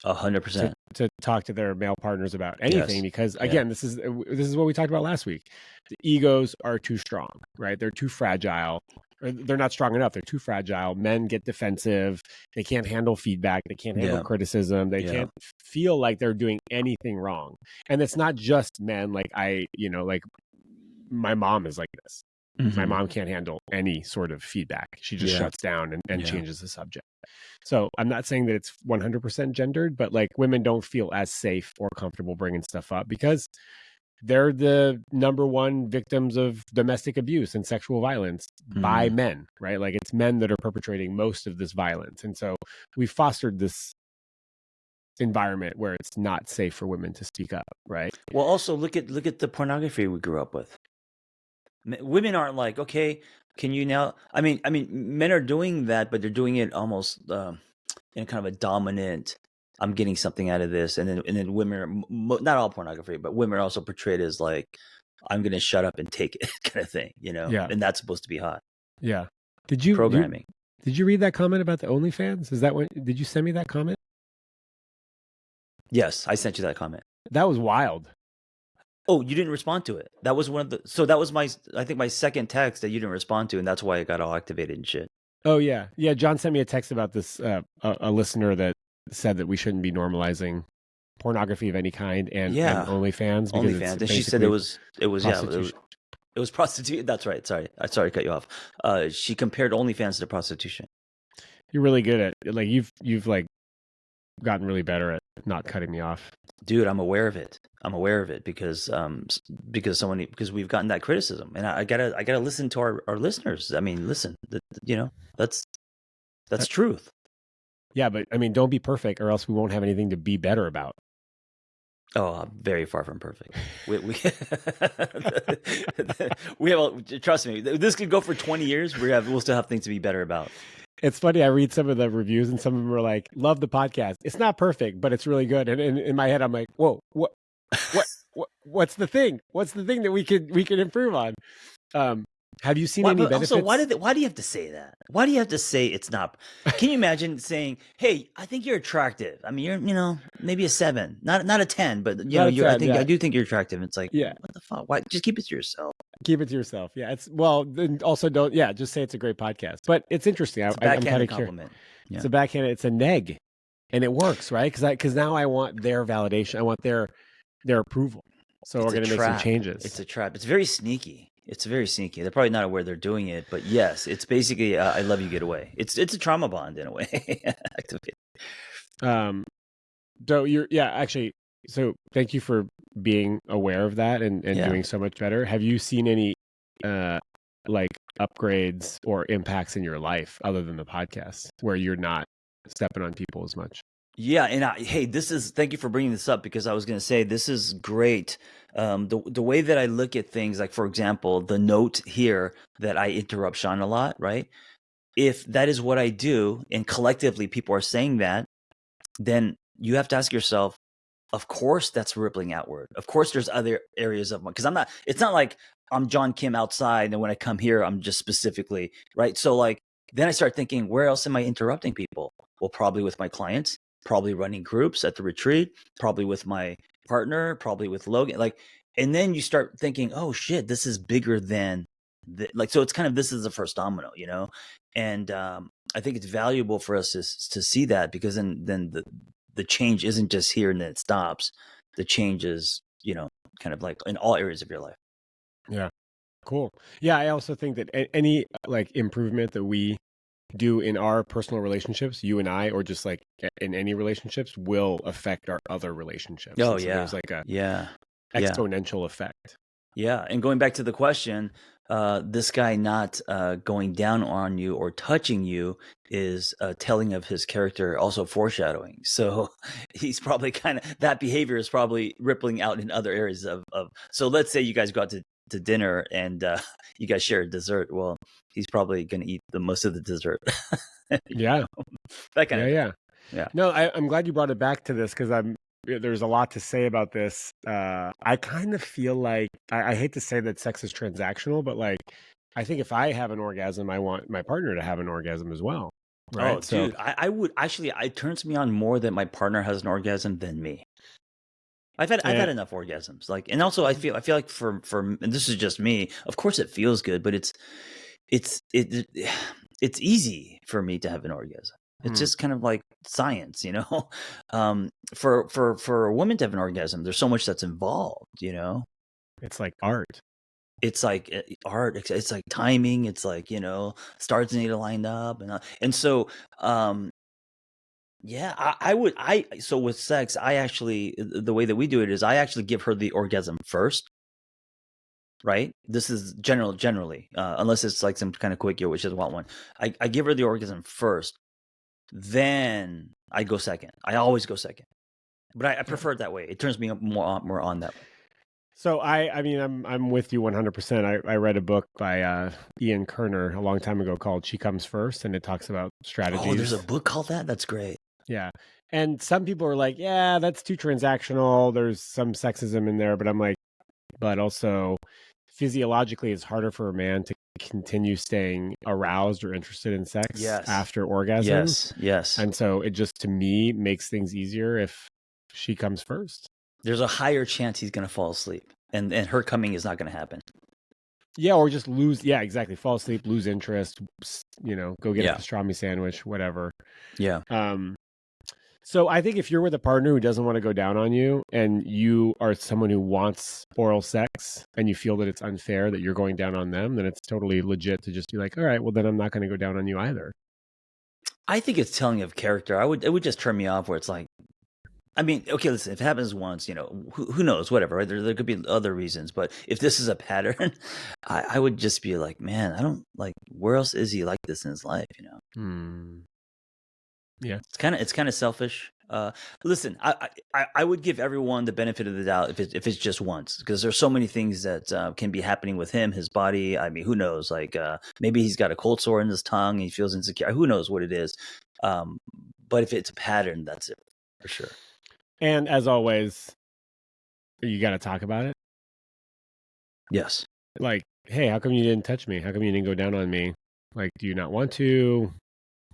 100%. to talk to their male partners about anything Yes. because Yeah. again, this is what we talked about last week. The egos are too strong, right? They're too fragile. Or they're not strong enough. They're too fragile. Men get defensive. They can't handle feedback. They can't handle Yeah. criticism. They Yeah. can't feel like they're doing anything wrong. And it's not just men. Like like my mom is like this. My Mhm. mom can't handle any sort of feedback. She just Yeah. shuts down and Yeah. changes the subject. So I'm not saying that it's 100% gendered, but like women don't feel as safe or comfortable bringing stuff up because they're the number one victims of domestic abuse and sexual violence by Mhm. men, right? Like it's men that are perpetrating most of this violence. And so we fostered this environment where it's not safe for women to speak up, right? Well, also look at the pornography we grew up with. Women aren't like, okay, can you now? I mean, men are doing that, but they're doing it almost in kind of a dominant. I'm getting something out of this, and then women are not all pornography, but women are also portrayed as like, I'm going to shut up and take it kind of thing, Yeah. and that's supposed to be hot Yeah. Did you programming. did you read that comment about the OnlyFans? Is that what did you send me that comment? Yes, I sent you that comment. That was wild. Oh, you didn't respond to it. That was one of the. So that was I think my second text that you didn't respond to, and that's why it got all activated and shit. Oh yeah, yeah. John sent me a text about this. A listener that said that we shouldn't be normalizing pornography of any kind and Yeah. OnlyFans because it's OnlyFans, and she said it was prostitution. it was prostitution. That's right. Sorry to cut you off. She compared OnlyFans to prostitution. You're really good at like you've like gotten really better at not cutting me off. Dude, I'm aware of it. Because we've gotten that criticism, and I gotta listen to our listeners. I mean, listen, that's truth. Yeah, but I mean, don't be perfect, or else we won't have anything to be better about. Oh, I'm very far from perfect. We have. Trust me, this could go for 20 years. We'll still have things to be better about. It's funny. I read some of the reviews, and some of them are like, "Love the podcast. It's not perfect, but it's really good." And in my head, I'm like, "Whoa, what's the thing? What's the thing that we could improve on?" Have you seen any benefits? Also, why do you have to say that? Why do you have to say it's not? Can you imagine saying, "Hey, I think you're attractive. I mean, you're maybe a 7, not a 10, but I do think you're attractive." It's like, yeah, what the fuck? Why just keep it to yourself? Keep it to yourself. Yeah, also don't. Yeah, just say it's a great podcast. But it's interesting. It's a backhanded compliment. Yeah. It's a backhanded. It's a neg, and it works, right? Because now I want their validation. I want their approval. So we're going to make some changes. It's a trap. It's very sneaky. They're probably not aware they're doing it, but yes, it's basically I love you, get away. It's a trauma bond in a way. So actually. So thank you for being aware of that and doing so much better. Have you seen any like upgrades or impacts in your life other than the podcast where you're not stepping on people as much? Yeah, and thank you for bringing this up because I was going to say this is great. The way that I look at things, like for example, the note here that I interrupt Shaun a lot, right? If that is what I do, and collectively people are saying that, then you have to ask yourself, of course that's rippling outward. Of course there's other areas of because it's not like I'm John Kim outside and when I come here I'm just specifically, right? So like then I start thinking, where else am I interrupting people? Well, probably with my clients, probably running groups at the retreat, probably with my partner, probably with Logan, and then you start thinking, oh shit, this is bigger than so it's kind of, this is the first domino, and I think it's valuable for us to see that because then the change isn't just here and then it stops. The change is, kind of like in all areas of your life. Yeah. Cool. Yeah. I also think that any like improvement that we do in our personal relationships, you and I, or just like in any relationships will affect our other relationships. Oh, so yeah. There's like a exponential effect. Yeah. And going back to the question, this guy not going down on you or touching you is telling of his character, also foreshadowing. So he's probably that behavior is probably rippling out in other areas of. So let's say you guys go out to to dinner and you guys share a dessert, well, he's probably going to eat the most of the dessert. Yeah. That kind of thing. Yeah. Yeah. No, I'm glad you brought it back to this because there's a lot to say about this. I kind of feel like I hate to say that sex is transactional, but like I think if I have an orgasm, I want my partner to have an orgasm as well. Right. Oh, dude, I would actually, it turns me on more that my partner has an orgasm than me. I've had enough orgasms. Like, and also I feel like for and this is just me. Of course, it feels good, but it's easy for me to have an orgasm. It's just kind of like science, you know. For a woman to have an orgasm, there's so much that's involved, you know. It's like art. It's like art. It's like timing. It's like, you know, stars need to line up, and so yeah, so with sex, I actually, the way that we do it is I actually give her the orgasm first, right? This is generally, unless it's like some kind of quickie or she doesn't want one. I give her the orgasm first, then I go second. I always go second, but I prefer it that way. It turns me more on that way. So I mean, I'm with you 100%. I read a book by Ian Kerner a long time ago called "She Comes First," and it talks about strategies. Oh, there's a book called that? That's great. Yeah. And some people are like, yeah, that's too transactional. There's some sexism in there, but I'm like, but also physiologically, it's harder for a man to continue staying aroused or interested in sex after orgasm. Yes. And so it just, to me, makes things easier if she comes first. There's a higher chance he's going to fall asleep, and her coming is not going to happen. Yeah, or just lose. Yeah, exactly. Fall asleep, lose interest. You know, go get a pastrami sandwich, whatever. Yeah. So I think if you're with a partner who doesn't want to go down on you, and you are someone who wants oral sex, and you feel that it's unfair that you're going down on them, then it's totally legit to just be like, all right, well then I'm not going to go down on you either. I think it's telling of character. It would just turn me off where it's like, I mean, okay, listen, if it happens once, you know, who knows, whatever, right? There could be other reasons, but if this is a pattern, I would just be like, man, I don't like, where else is he like this in his life, you know? Yeah, it's kind of selfish. Listen, I would give everyone the benefit of the doubt if it's just once, because there's so many things that can be happening with him, his body. I mean, who knows? Like maybe he's got a cold sore in his tongue, and he feels insecure. Who knows what it is? But if it's a pattern, that's it for sure. And as always, you got to talk about it. Yes. Like, hey, how come you didn't touch me? How come you didn't go down on me? Like, do you not want to?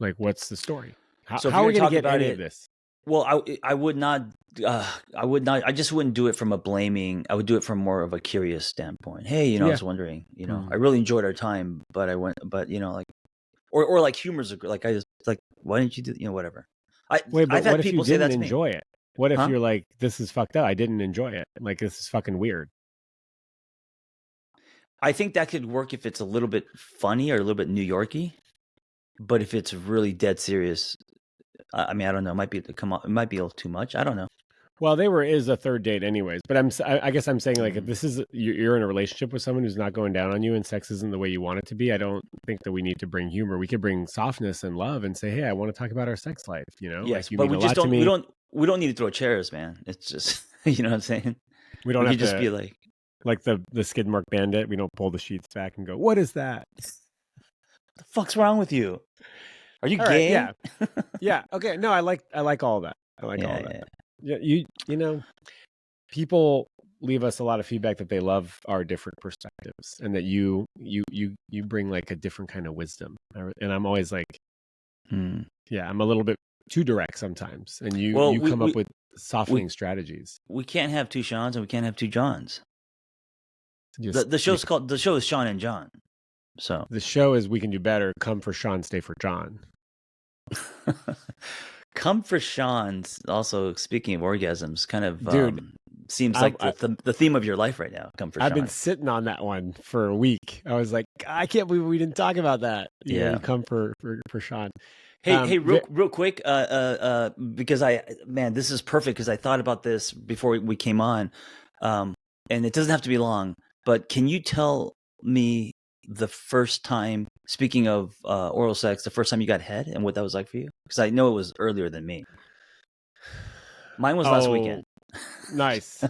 Like, what's the story? How are we going to get any of this? Well, I would not. I just wouldn't do it from a blaming. I would do it from more of a curious standpoint. Hey, you know, I was wondering. You know, I really enjoyed our time, but you know, like, or like humor's like I just like, why didn't you do? You know, whatever. Wait, but what if you didn't enjoy it? What if you're like, this is fucked up? I didn't enjoy it. Like, this is fucking weird. I think that could work if it's a little bit funny or a little bit New Yorky, but if it's really dead serious, I mean, I don't know. It might be it might be a little too much. I don't know. Well, is a third date anyways, but I guess I'm saying, like, if this is, you're in a relationship with someone who's not going down on you and sex isn't the way you want it to be, I don't think that we need to bring humor. We could bring softness and love and say, hey, I want to talk about our sex life, you know? Yes, like, you but mean we just don't, we don't need to throw chairs, man. It's just, you know what I'm saying? We don't have to just be like the skid mark bandit. We don't pull the sheets back and go, what is that? The fuck's wrong with you? Are you all gay? Right, yeah. Yeah. Okay. No, I like all that. I like all that. Yeah. You know, people leave us a lot of feedback that they love our different perspectives and that you bring like a different kind of wisdom. And I'm always like, yeah, I'm a little bit too direct sometimes. And you come up with softening strategies. We can't have two Shauns and we can't have two Johns. The show is Shaun and John. So the show is We Can Do Better. Come for Shaun, stay for John. Come for Shaun's also, speaking of orgasms, kind of dude, seems like the theme of your life right now. Come for Shaun. I've been sitting on that one for a week. I was like, I can't believe we didn't talk about that. You know, come for Shaun. Hey, real quick, because this is perfect because I thought about this before we came on, and it doesn't have to be long, but can you tell me the first time, speaking of oral sex, the first time you got head and what that was like for you? Because I know it was earlier than me. Mine was last weekend. Nice.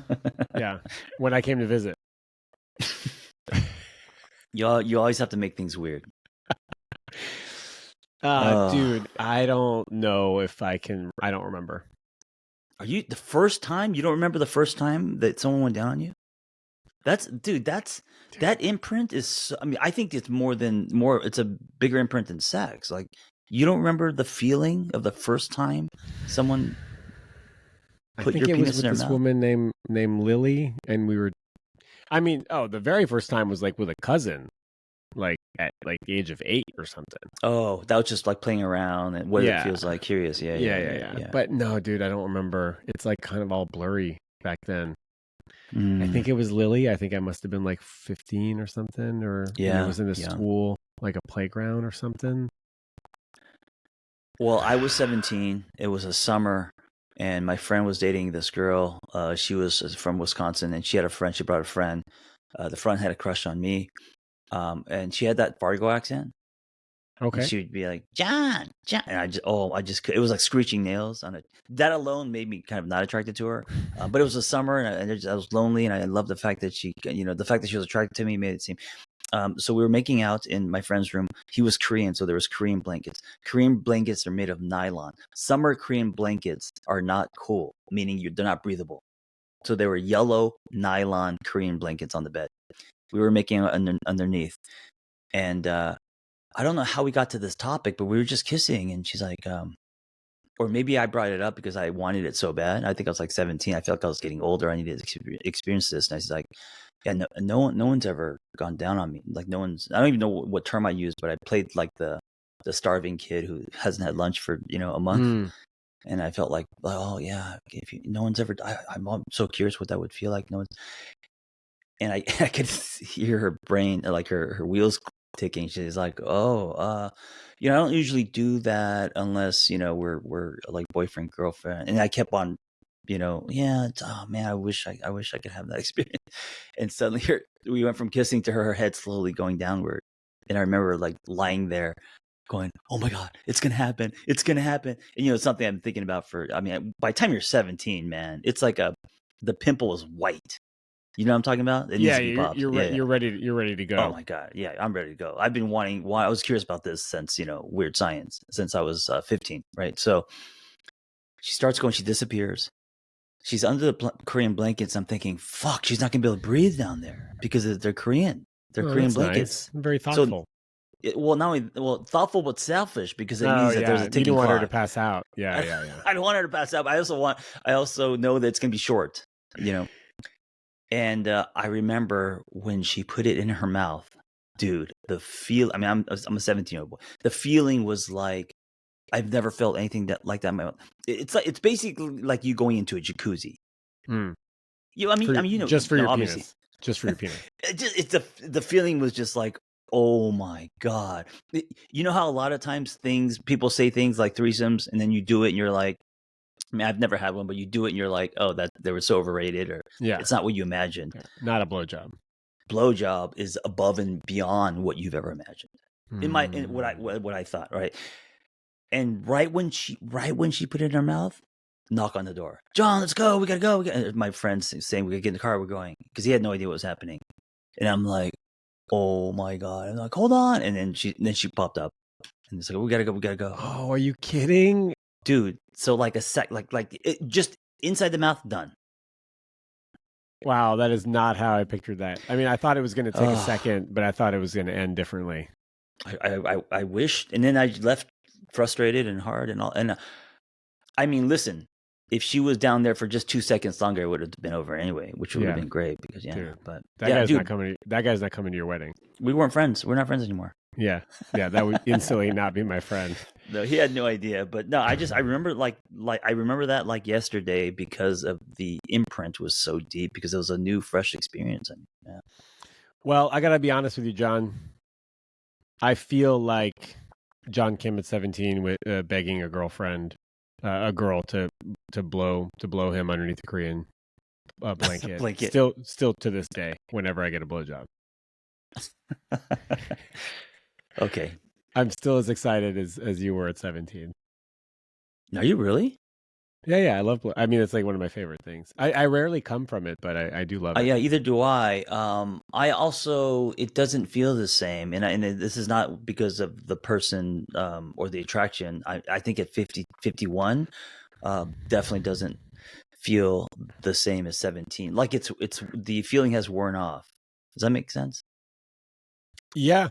Yeah. When I came to visit. You always have to make things weird. Oh, Dude, I don't know if I can. I don't remember. are you the first time? You don't remember the first time that someone went down on you? That imprint is. I mean, I think it's more. It's a bigger imprint than sex. Like you don't remember the feeling of the first time someone I put think your it was penis in with their this mouth. woman named Lily, and we were. I mean, the very first time was like with a cousin, like at like the age of 8 or something. Oh, that was just like playing around and what it Yeah, feels like. Curious. Yeah, yeah, yeah, yeah, yeah, yeah. yeah. But no, dude, I don't remember. It's like kind of all blurry back then. I Mm, think it was Lily. I think I must have been like 15 or something, and it yeah, was in a yeah. school, like a playground or something. Well, I was 17. It was a summer, and my friend was dating this girl. She was from Wisconsin, and she had a friend. She brought a friend. The friend had a crush on me, and she had that Fargo accent, and Okay. she would be like, "John, John," and it was like screeching nails on it. That alone made me kind of not attracted to her. But it was a summer, and I was lonely, and I loved the fact that the fact that she was attracted to me made it seem. So we were making out in my friend's room. He was Korean, so there was Korean blankets. Korean blankets are made of nylon. Summer Korean blankets are not cool, meaning they're not breathable. So they were yellow nylon Korean blankets on the bed. We were making out underneath, and I don't know how we got to this topic, but we were just kissing, and she's like, or maybe I brought it up because I wanted it so bad. I think I was like 17. I felt like I was getting older. I needed to experience this. And I was like, yeah, no one's ever gone down on me. Like no one's. I don't even know what term I used, but I played like the starving kid who hasn't had lunch for a month, Mm. and I felt like, oh yeah, no one's ever. I'm so curious what that would feel like. No one's, and I I could hear her brain, like her wheels ticking. She's like, "Oh, I don't usually do that unless we're like boyfriend girlfriend." And I kept on, yeah. Oh man, I wish I could have that experience. And suddenly, we went from kissing to her head slowly going downward. And I remember like lying there, going, "Oh my god, it's gonna happen! It's gonna happen!" And it's something I'm thinking about for. I mean, by the time you're 17, man, it's like the pimple is white. You know what I'm talking about? It needs Yeah, to be popped. Yeah, yeah. you're ready to Oh go. my god. Yeah, I'm ready to go. I've been wanting. I was curious about this since weird science since I was 15, right? So she starts going. She disappears. She's under the Korean blankets. I'm thinking, fuck, she's not gonna be able to breathe down there because they're Korean. They're Oh, Korean that's nice. blankets. Very So, thoughtful. well, not only thoughtful but selfish because it Oh means that there's yeah, a you didn't ticking want her to clock. pass out. Yeah, I, yeah, yeah. I don't want her to pass out. But I also know that it's gonna be short. You know. And I remember when she put it in her mouth, dude. I mean, I'm a 17-year-old boy. The feeling was like I've never felt anything like that in my mouth. It's basically like you going into a jacuzzi. Mm. Just for No, your obviously, penis. Just for your penis. the feeling was just like, oh my god. You know how a lot of times people say things like threesomes, and then you do it, and you're like, I mean, I've never had one, but you do it, and you're like, oh, that they were so overrated, or Yeah. it's not what you imagined. Yeah. Not a blowjob. Blowjob is above and beyond what you've ever imagined. In Mm. what I thought, right? And right when she put it in her mouth, knock on the door. John, let's go. We gotta go. My friend's saying we gotta get in the car. We're going because he had no idea what was happening. And I'm like, oh my god. I'm like, hold on. And then she popped up, and it's like, we gotta go. We gotta go, Oh, are you kidding? dude. So like a sec, like it, just inside the mouth, done. Wow, that is not how I pictured that. I mean, I thought it was going to take a Oh, second, but I thought it was going to end differently. I wished, and then I left frustrated and hard and all. And I mean, listen, if she was down there for just 2 seconds longer, it would have been over anyway, which would have Yeah, been great because dude. but That yeah, guy's not dude, coming. That guy's not coming to your wedding. we weren't friends. We're not friends anymore. Yeah, yeah. That would instantly not be my friend. No, he had no idea. But no, I remember I remember that like yesterday because of the imprint was so deep because it was a new, fresh experience. I mean, yeah. Well, I gotta be honest with you, John. I feel like John Kim at 17 with begging a girl to blow him underneath the Korean blanket. Blanket. Still to this day, whenever I get a blowjob, Okay. I'm still as excited as you were at 17. Are you really? Yeah, I love. I mean, it's like one of my favorite things. I rarely come from it, but I do love it. Yeah, either do I. I also it doesn't feel the same, this is not because of the person or the attraction. I think at 51, definitely doesn't feel the same as 17. Like it's the feeling has worn off. Does that make sense? Yeah.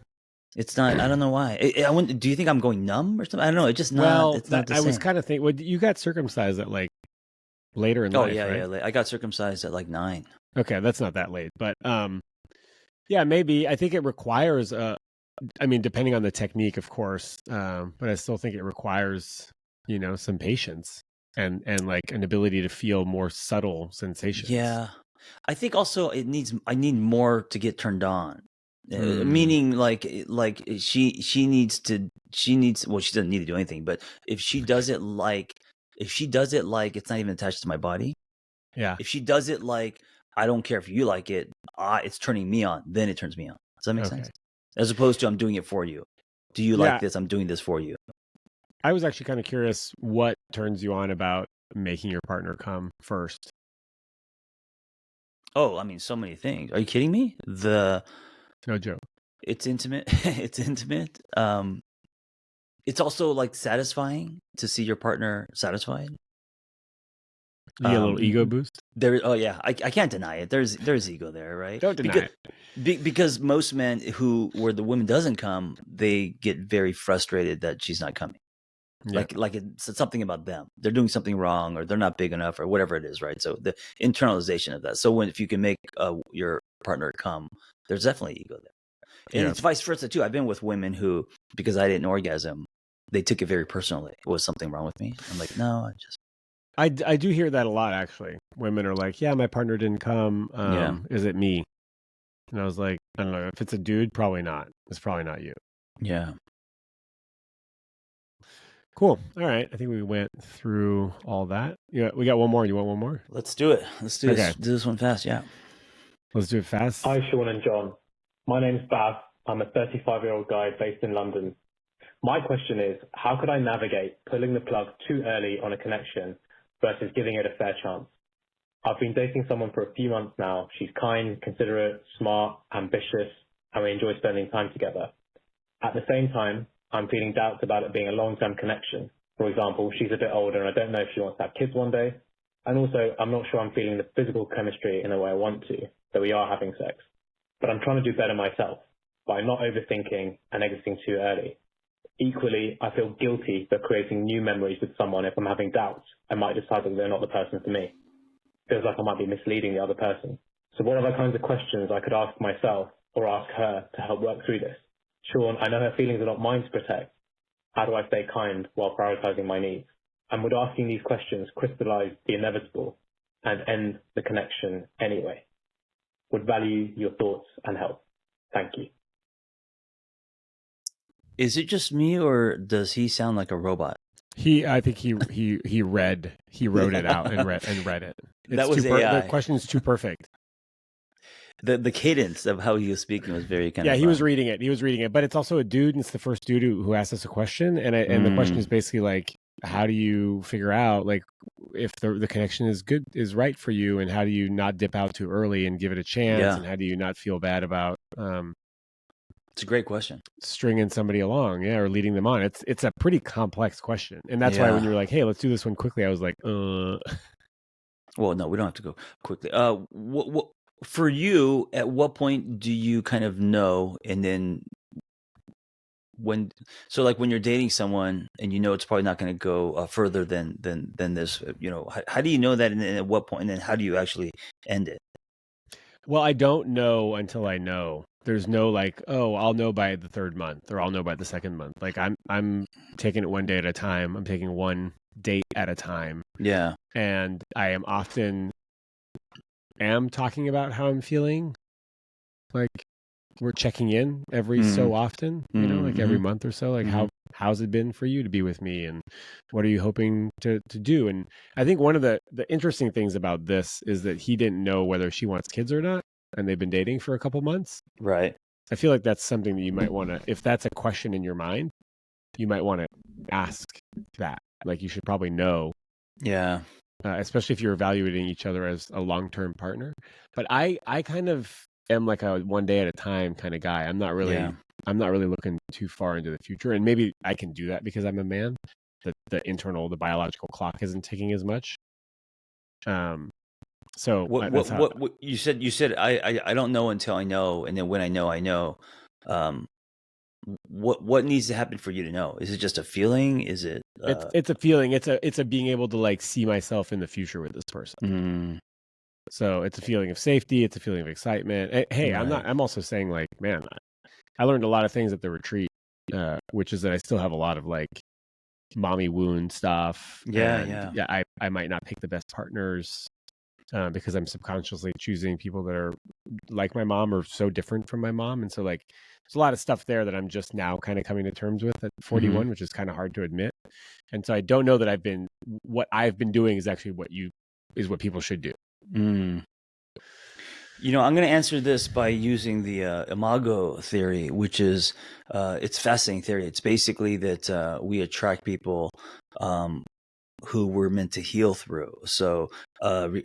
It's not. I don't know why. I wouldn't, do you think I'm going numb or something? I don't know. It's just not. Well, It's not the I was same. kind of thinking. Well, you got circumcised at like later in Oh life, yeah, right? yeah. I got circumcised at like 9. Okay, that's not that late, but yeah, maybe. I think it requires I mean, depending on the technique, of course, but I still think it requires, some patience and like an ability to feel more subtle sensations. Yeah, I think also I need more to get turned on. Mm, Meaning she needs to well, she doesn't need to do anything, but if she does it like it's not even attached to my body. yeah. If she does it like I don't care if you like it, it's turning me on, then it turns me on. Does that make Okay. sense? As opposed to I'm doing it for you. Do you like Yeah, this? I'm doing this for you. I was actually kind of curious what turns you on about making your partner come first. Oh, I mean, so many things. Are you kidding me? No joke. It's intimate. It's intimate. It's also like satisfying to see your partner satisfied. You get a little ego boost. Oh yeah, I can't deny it. There's ego there, right? Don't deny Because most men where the woman doesn't come, they get very frustrated that she's not coming. it. Yeah. Like it's something about them. They're doing something wrong, or they're not big enough, or whatever it is, right? So the internalization of that. So if you can make your partner come, there's definitely ego there. And Yeah. it's vice versa too. I've been with women who, because I didn't orgasm, they took it very personally. Was something wrong with me? I'm like, no, I do hear that a lot, actually. Women are like, yeah, my partner didn't come. Yeah. Is it me? And I was like, I don't know. If it's a dude, probably not. It's probably not you. yeah. Cool. All right. I think we went through all that. Yeah, we got one more. You want one more? Let's do it. Let's do Okay. this. Do this one fast. Yeah. Let's do it fast. Hi, Shaun and John. My name's Bav. I'm a 35-year-old guy based in London. My question is, how could I navigate pulling the plug too early on a connection versus giving it a fair chance? I've been dating someone for a few months now. She's kind, considerate, smart, ambitious, and we enjoy spending time together. At the same time, I'm feeling doubts about it being a long-term connection. For example, she's a bit older and I don't know if she wants to have kids one day. And also, I'm not sure I'm feeling the physical chemistry in the way I want to, though we are having sex. But I'm trying to do better myself by not overthinking and exiting too early. Equally, I feel guilty for creating new memories with someone if I'm having doubts and might decide that they're not the person for me. Feels like I might be misleading the other person. So what are the kinds of questions I could ask myself or ask her to help work through this? Shaun, I know her feelings are not mine to protect. How do I stay kind while prioritizing my needs? And would asking these questions crystallize the inevitable and end the connection anyway? Would value your thoughts and help. Thank you. Is it just me, or does he sound like a robot? I think he wrote it out and read it. That was AI. The question's too perfect. The cadence of how he was speaking was very kind of. Yeah, he was reading it, but it's also a dude, and it's the first dude who asked us a question, and the question is basically like, how do you figure out like if the connection is right for you, and how do you not dip out too early and give it a chance, and how do you not feel bad about it's a great question. Stringing somebody along, or leading them on. It's a pretty complex question, and that's why when you were like, "Hey, let's do this one quickly," I was like, Well, no, we don't have to go quickly. What for you? At what point do you kind of know, and then when you're dating someone and you know it's probably not going to go further than this, how do you know that, and at what point, and then how do you actually end it? Well, I don't know until I know. There's no like, oh, I'll know by the 3rd month, or I'll know by the 2nd month. Like I'm taking it one day at a time. I'm taking one date at a time. Yeah. And I am often talking about how I'm feeling. Like we're checking in every so often, like every month or so. Like how's it been for you to be with me, and what are you hoping to do? And I think one of the interesting things about this is that he didn't know whether she wants kids or not, and they've been dating for a couple months. Right. I feel like that's something that you might want to, if that's a question in your mind, you might want to ask that. Like you should probably know Yeah. especially if you're evaluating each other as a long-term partner. But I kind of am like a one day at a time kind of guy. I'm not Yeah. really looking too far into the future, and maybe I can do that because I'm a man. The biological clock isn't ticking as much. So that's how. What you said? You said I don't know until I know, and then when I know, I know. Um, what needs to happen for you to know? Is it just a feeling? Is it? It's a feeling. It's a being able to like see myself in the future with this person. Mm, So it's a feeling of safety. It's a feeling of excitement. Hey, right. I'm also saying like, man, I learned a lot of things at the retreat, which is that I still have a lot of like mommy wound stuff. Yeah. And Yeah. I might not pick the best partners because I'm subconsciously choosing people that are like my mom or so different from my mom. And so like, there's a lot of stuff there that I'm just now kind of coming to terms with at 41, which is kind of hard to admit. And so I don't know that what I've been doing is actually what people should do. Mm. I'm going to answer this by using the imago theory, which is it's fascinating theory. It's basically that we attract people who we're meant to heal through. So,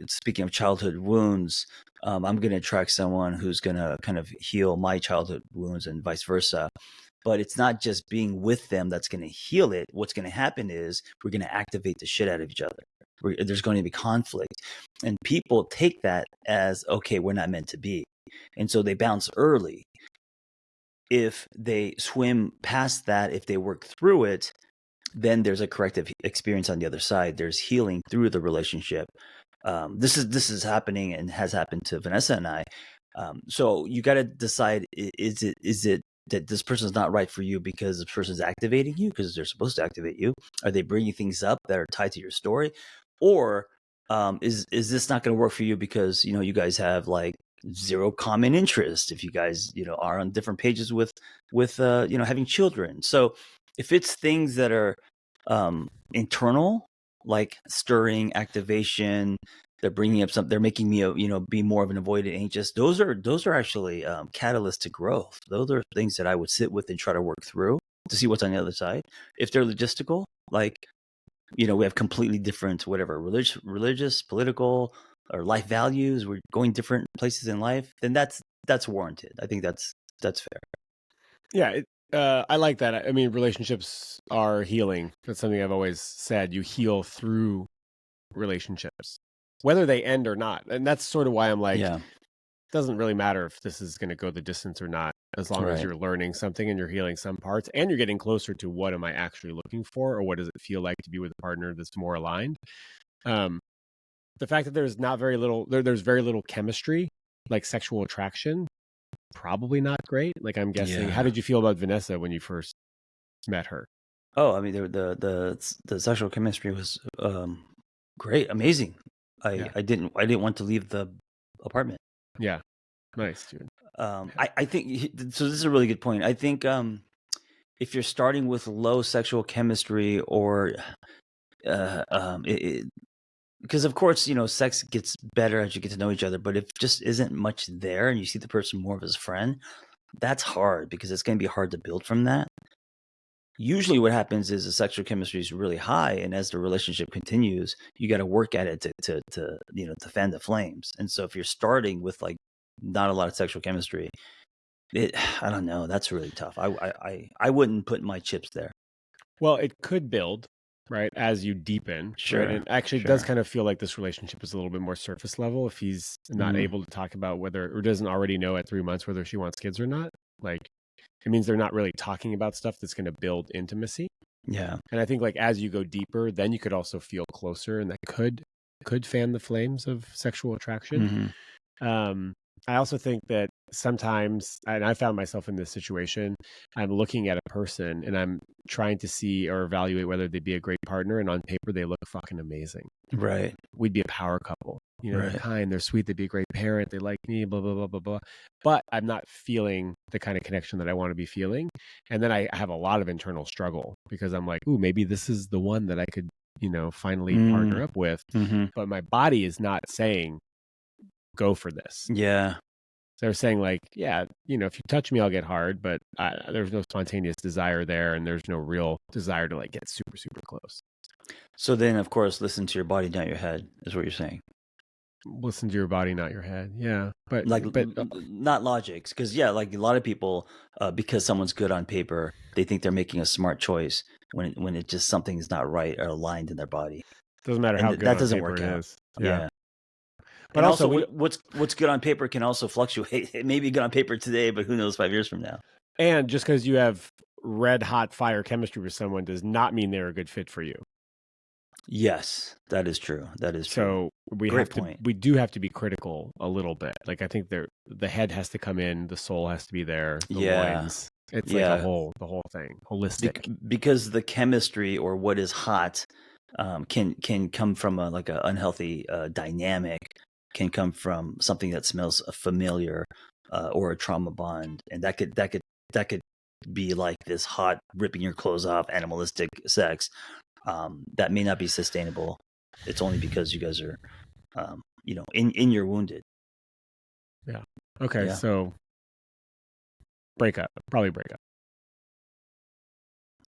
speaking of childhood wounds, I'm going to attract someone who's going to kind of heal my childhood wounds and vice versa. But it's not just being with them that's going to heal it. What's going to happen is we're going to activate the shit out of each other. There's going to be conflict. And people take that as, okay, we're not meant to be. And so they bounce early. If they swim past that, if they work through it, then there's a corrective experience on the other side. There's healing through the relationship. This is happening and has happened to Vanessa and I. So you got to decide: is it that this person's not right for you because this person's activating you because they're supposed to activate you? Are they bringing things up that are tied to your story, or is this not going to work for you because you guys have like zero common interest if you guys are on different pages with having children? So if it's things that are internal, like stirring, activation, they're bringing up something, they're making me be more of an avoidant anxious, those are actually catalysts to growth. Those are things that I would sit with and try to work through to see what's on the other side. If they're logistical, like we have completely different whatever religious, political, or life values, we're going different places in life, then that's warranted. I think that's fair. Yeah, I like that. I mean, relationships are healing. That's something I've always said. You heal through relationships, whether they end or not. And that's sort of why I'm like, Yeah. it doesn't really matter if this is going to go the distance or not, as long as Right. you're learning something and you're healing some parts and you're getting closer to what am I actually looking for, or what does it feel like to be with a partner that's more aligned. The fact that there's very little chemistry, like sexual attraction, probably not great. Like I'm guessing. Yeah. How did you feel about Vanessa when you first met her? Oh, I mean, the sexual chemistry was great, amazing. Yeah. I didn't want to leave the apartment. Yeah. Nice, dude. I think so. This is a really good point. I think if you're starting with low sexual chemistry, or because of course sex gets better as you get to know each other, but if just isn't much there and you see the person more of as a friend, that's hard because it's going to be hard to build from that. Usually what happens is the sexual chemistry is really high, and as the relationship continues, you got to work at it to fan the flames. And so if you're starting with like not a lot of sexual chemistry, I don't know, that's really tough. I wouldn't put my chips there. Well, it could build, right, as you deepen. Sure. Right? And actually, it does kind of feel like this relationship is a little bit more surface level if he's not able to talk about whether, or doesn't already know at 3 months whether she wants kids or not. Like, it means they're not really talking about stuff that's going to build intimacy. Yeah. And I think like as you go deeper, then you could also feel closer, and that could fan the flames of sexual attraction. I also think that sometimes, and I found myself in this situation, I'm looking at a person and I'm trying to see or evaluate whether they'd be a great partner, and on paper they look fucking amazing. Right. We'd be a power couple. They're Right. kind, they're sweet, they'd be a great parent, they like me, blah, blah, blah, blah, blah. But I'm not feeling the kind of connection that I want to be feeling. And then I have a lot of internal struggle because I'm like, ooh, maybe this is the one that I could, finally partner up with. But my body is not saying, go for this. Yeah. They're saying like, yeah, if you touch me, I'll get hard, but there's no spontaneous desire there, and there's no real desire to like get super, super close. So then, of course, listen to your body, not your head, is what you're saying. Listen to your body, not your head. Yeah, but Like, not logics, because like a lot of people, because someone's good on paper, they think they're making a smart choice when it just something's not right or aligned in their body, doesn't matter and how good that on doesn't paper work it out. is. Yeah. But And also, what's good on paper can also fluctuate. It may be good on paper today, but who knows 5 years from now? and just because you have red hot fire chemistry with someone does not mean they're a good fit for you. Yes, that is true. That is true. So we do have to be critical a little bit. Like I think the head has to come in, the soul has to be there, the loins. It's like the whole thing, holistic. Because the chemistry or what is hot can come from like an unhealthy dynamic, can come from something that smells familiar or a trauma bond, and that could be like this hot ripping your clothes off animalistic sex that may not be sustainable. It's only because you guys are in your wounded. Yeah. Okay. Yeah. So probably break up.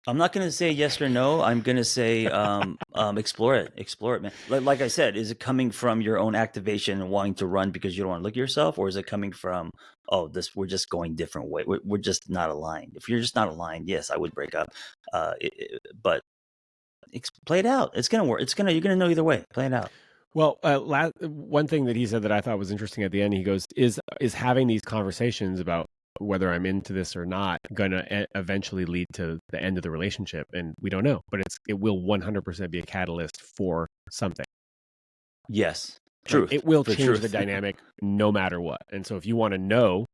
I'm not going to say yes or no. I'm going to say explore it, man. Like I said, is it coming from your own activation and wanting to run because you don't want to look at yourself, or is it coming from we're just going different way, we're just not aligned? If you're just not aligned, yes, I would break up. But play it out. It's gonna work. You're gonna know either way. Play it out. Well, one thing that he said that I thought was interesting at the end, he goes, is having these conversations about whether I'm into this or not going to eventually lead to the end of the relationship? And we don't know, but it will 100% be a catalyst for something. Yes. Truth. It will change the dynamic no matter what. And so if you want to know,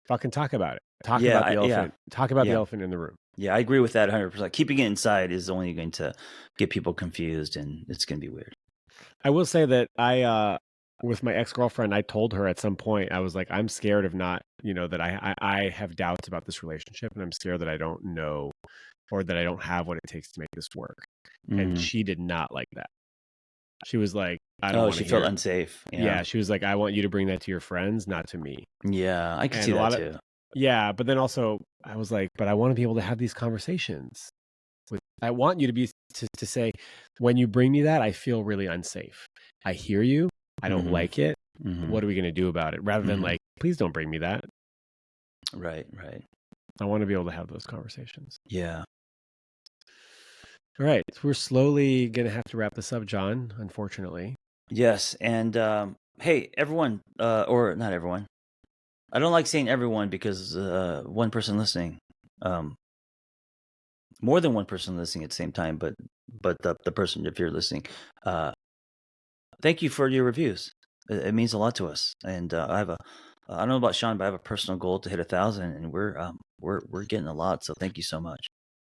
fucking talk about it. Talk about the elephant. Talk about the elephant in the room. Yeah, I agree with that 100%. Keeping it inside is only going to get people confused, and it's going to be weird. I will say that I, with my ex-girlfriend, I told her at some point, I was like, I'm scared of not, that I have doubts about this relationship, and I'm scared that I don't know or that I don't have what it takes to make this work. Mm-hmm. And she did not like that. She was like, I don't want to hear. She felt unsafe. Yeah, she was like, I want you to bring that to your friends, not to me. Yeah, I can see that too. Yeah, but then also I was like, but I want to be able to have these conversations. I want you to be to say, when you bring me that, I feel really unsafe. I hear you. I don't like it. Mm-hmm. What are we going to do about it? Rather than like, please don't bring me that. Right. I want to be able to have those conversations. Yeah. All right. So we're slowly going to have to wrap this up, John, unfortunately. Yes. And hey, everyone, or not everyone. I don't like saying everyone because one person listening. More than one person listening at the same time, but the person, if you're listening, thank you for your reviews. It means a lot to us. And I don't know about Shaun, but I have a personal goal to hit 1,000, and we're getting a lot. So thank you so much,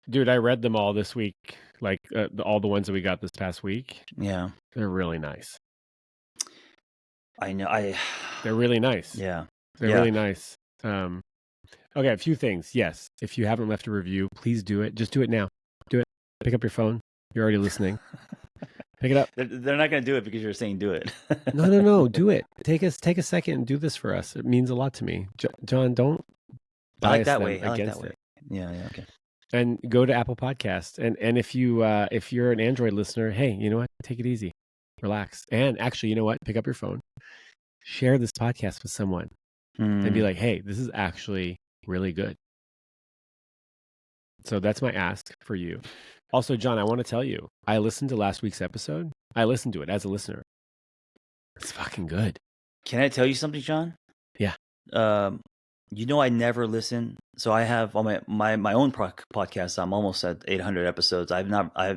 dude. I read them all this week, like all the ones that we got this past week. Yeah, they're really nice. I know. They're really nice. Yeah, they're really nice. Okay, a few things. Yes, if you haven't left a review, please do it. Just do it now. Do it. Pick up your phone. You're already listening. Pick it up. They're not going to do it because you're saying do it. No. Do it. Take a second and do this for us. It means a lot to me. John, don't bias them against it. Yeah, okay. And go to Apple Podcasts. And if you're an Android listener, hey, you know what? Take it easy. Relax. And actually, you know what? Pick up your phone. Share this podcast with someone. And be like, hey, this is actually really good. So that's my ask for you. Also, John, I want to tell you, I listened to last week's episode. I listened to it as a listener. It's fucking good. Can I tell you something, Shaun? Yeah. I never listen. So I have on my own podcast. I'm almost at 800 episodes. I've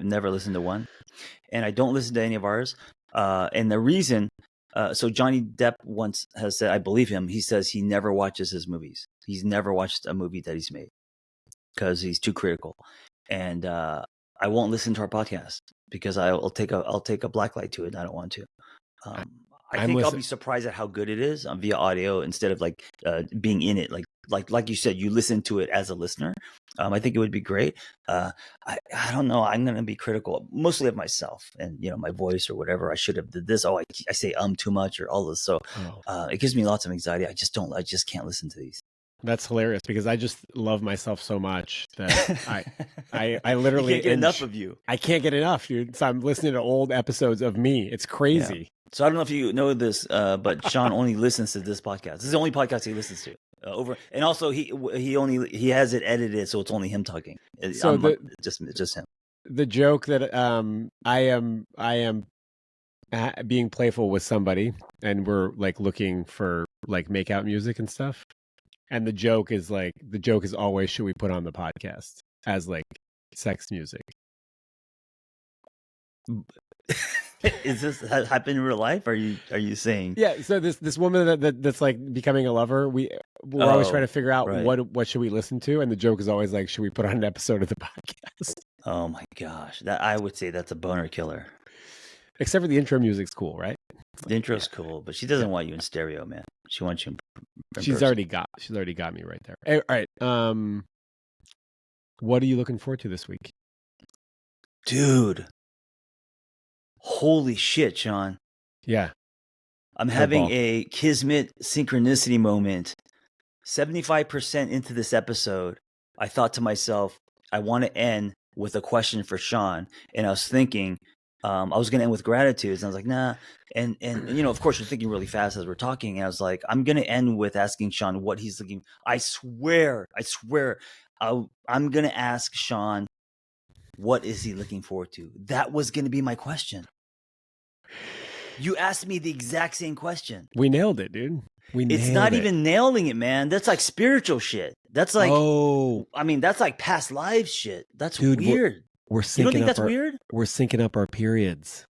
never listened to one, and I don't listen to any of ours. And the reason. So Johnny Depp once has said, I believe him, he says he never watches his movies. He's never watched a movie that he's made because he's too critical. And I won't listen to our podcast because I'll take a black light to it and I don't want to. I think I'll be surprised at how good it is via audio instead of like being in it. Like you said, you listen to it as a listener. I think it would be great. I don't know. I'm going to be critical mostly of myself and, my voice or whatever. I should have did this. Oh, I say too much or all this. So it gives me lots of anxiety. I just can't listen to these. That's hilarious because I just love myself so much that I You literally can't get enough of you. I can't get enough, dude. So I'm listening to old episodes of me. It's crazy. So I don't know if you know this, but Shaun only listens to this podcast. This is the only podcast he listens to. And also he has it edited, so it's only him talking. So Just him. The joke that I am being playful with somebody, and we're like looking for like makeout music and stuff. And the joke is always, should we put on the podcast as like sex music? Is this happened in real life? Are you saying? Yeah. So this woman that's like becoming a lover, we're always trying to figure out what should we listen to, and the joke is always like, should we put on an episode of the podcast? Oh my gosh, that I would say that's a boner killer. Except for the intro music's cool, right? The intro's cool, but she doesn't want you in stereo, man. She wants you in She's person. already got me right there. All right. What are you looking forward to this week? Dude. Holy shit, Shaun. Yeah. I'm having a kismet synchronicity moment. 75% into this episode, I thought to myself, I want to end with a question for Shaun. And I was thinking, I was going to end with gratitudes. And I was like, nah. And of course, you're thinking really fast as we're talking. And I was like, I'm going to end with asking Shaun what he's looking. I swear, I'm going to ask Shaun, what is he looking forward to? That was going to be my question. You asked me the exact same question. We nailed it, dude. It's not even nailing it, man. That's like spiritual shit. That's like, that's like past lives shit. That's weird. We're syncing. You don't think that's weird? We're syncing up our periods.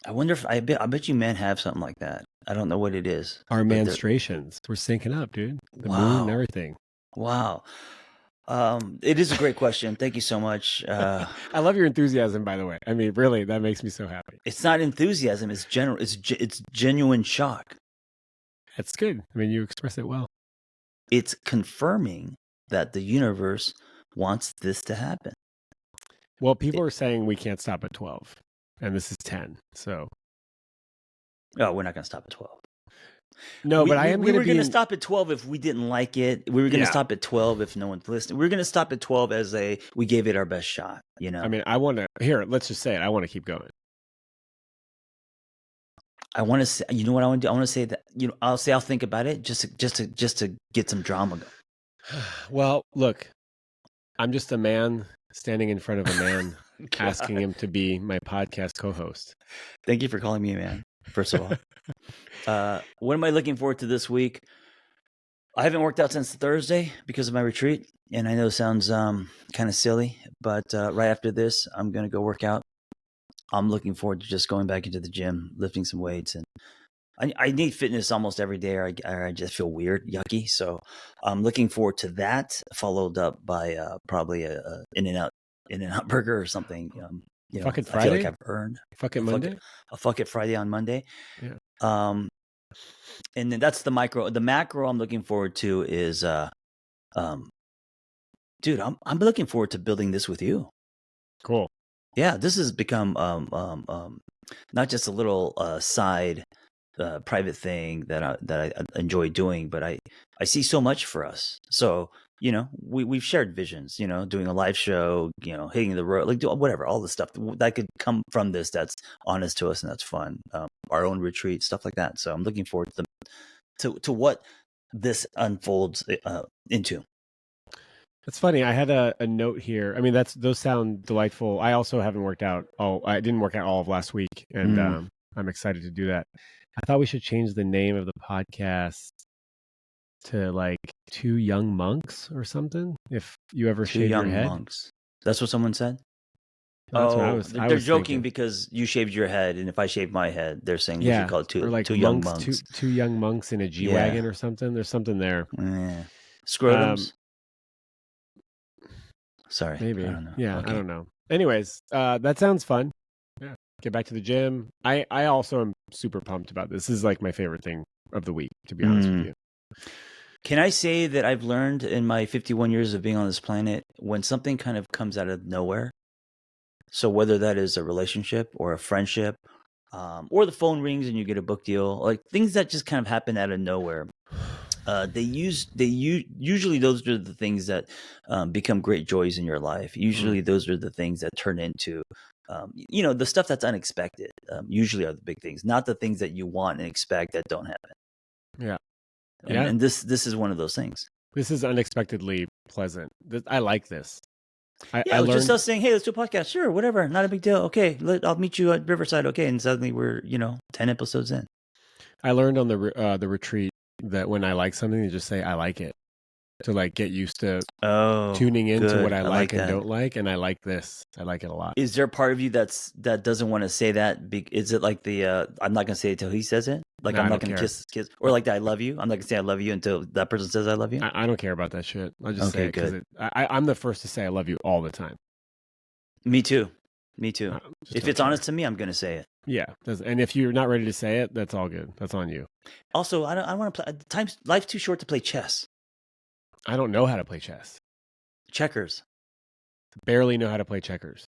I wonder if I bet you men have something like that. I don't know what it is. Our menstruations. We're syncing up, dude. The moon and everything. Wow. It is a great question. Thank you so much. I love your enthusiasm, by the way. I mean, really, that makes me so happy. It's not enthusiasm. It's general. It's genuine shock. That's good. I mean, you express it well. It's confirming that the universe wants this to happen. Well, people are saying we can't stop at 12, and this is 10. So, we're not going to stop at 12. No, but we were going to stop at 12 if we didn't like it. We were going to stop at 12 if no one's listening. We were going to stop at 12 as we gave it our best shot, you know? I mean, let's just say it. I want to keep going. I want to say, you know what I want to do? I want to say that, I'll think about it just to get some drama going. Well, look, I'm just a man standing in front of a man asking him to be my podcast co-host. Thank you for calling me a man, first of all. What am I looking forward to this week? I haven't worked out since Thursday because of my retreat, and I know it sounds kind of silly, but right after this, I'm going to go work out. I'm looking forward to just going back into the gym, lifting some weights, and I need fitness almost every day, or I just feel weird, yucky. So I'm looking forward to that, followed up by probably a In-N-Out burger or something. Fuck it Friday? I feel like I've earned. Fuck it Monday? A Fuck It Friday on Monday. Yeah. And then that's the micro. The macro I'm looking forward to is, dude, I'm looking forward to building this with you. Cool. Yeah, this has become not just a little side private thing that I enjoy doing, but I see so much for us. So we've shared visions. Doing a live show, hitting the road, like whatever, all the stuff that could come from this. That's honest to us and that's fun. Our own retreat, stuff like that. So I'm looking forward to what this unfolds into. It's funny. I had a note here. I mean, those sound delightful. I also haven't worked out. I didn't work out all of last week, and I'm excited to do that. I thought we should change the name of the podcast to like Two Young Monks or something. If you ever shave your head. Two Young Monks. That's what someone said? That's what I was they're joking thinking. Because you shaved your head, and if I shaved my head, they're saying we should call it two young monks. Two young monks in a G-Wagon or something. There's something there. Scrotums? Sorry. Maybe. I don't know. Yeah, okay. I don't know. Anyways, that sounds fun. Yeah. Get back to the gym. I also am super pumped about this. This is like my favorite thing of the week, to be honest with you. Can I say that I've learned in my 51 years of being on this planet, when something kind of comes out of nowhere, so whether that is a relationship or a friendship or the phone rings and you get a book deal, like things that just kind of happen out of nowhere. Usually those are the things that become great joys in your life. Usually those are the things that turn into the stuff that's unexpected. Usually are the big things, not the things that you want and expect that don't happen. Yeah. And this is one of those things. This is unexpectedly pleasant. I like this. I It was learned just us saying, hey, let's do a podcast. Sure, whatever, not a big deal. Okay, I'll meet you at Riverside. Okay, and suddenly we're 10 episodes in. I learned on the retreat that when I like something, to just say I like it, to like get used to tuning into good. what I like and that. don't like, and I like this. I like it a lot. Is there a part of you that doesn't want to say that? Is it like the I'm not gonna say it till he says it? Like No, I'm I not don't gonna care. kiss, or like the I love you. I'm not gonna say I love you until that person says I love you. I don't care about that shit. I'll just say it because good. I'm the first to say I love you all the time. Me too. If it's honest to me, I'm gonna say it. Yeah, and if you're not ready to say it, that's all good. That's on you. Also, I don't want to play. Life's too short to play chess. I don't know how to play chess. Checkers. Barely know how to play checkers.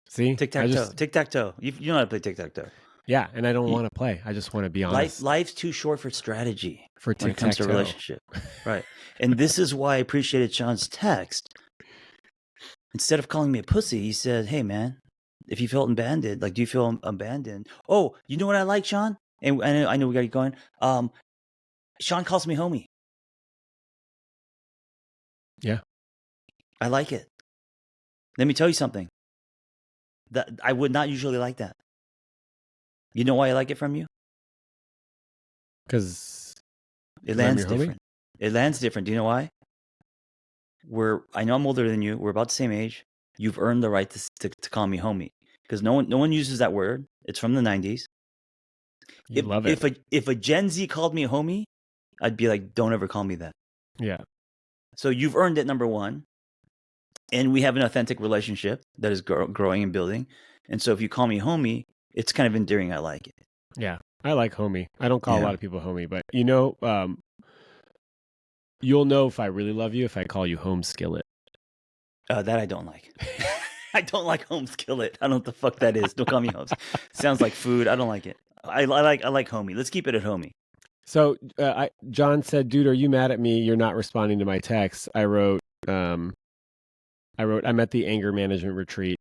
See? Tic-tac-toe. Tic-tac-toe. You know how to play tic-tac-toe. Yeah, and I don't want to play. I just want to be honest. Life's too short for strategy when it comes to a relationship. Right. And this is why I appreciated Shaun's text. Instead of calling me a pussy, he said, hey, man, if you felt abandoned, like, do you feel abandoned? Oh, you know what I like, Shaun? And I know we got to get going. Shaun calls me homie. Yeah. I like it. Let me tell you something. That I would not usually like that. You know why I like it from you? Because it lands different. It lands different. Do you know why? I know I'm older than you. We're about the same age. You've earned the right to call me homie, because no one uses that word. It's from the 90s. Love it. If a Gen Z called me a homie, I'd be like, don't ever call me that. Yeah. So you've earned it, number one. And we have an authentic relationship that is growing and building. And so if you call me homie, it's kind of endearing. I like it. Yeah, I like homie. I don't call a lot of people homie, but you'll know if I really love you if I call you home skillet. That I don't like. I don't like home skillet. I don't know what the fuck that is. Don't call me home. Sounds like food. I don't like it. I like homie. Let's keep it at homie. So John said, dude, are you mad at me? You're not responding to my text. I wrote, I'm at the anger management retreat,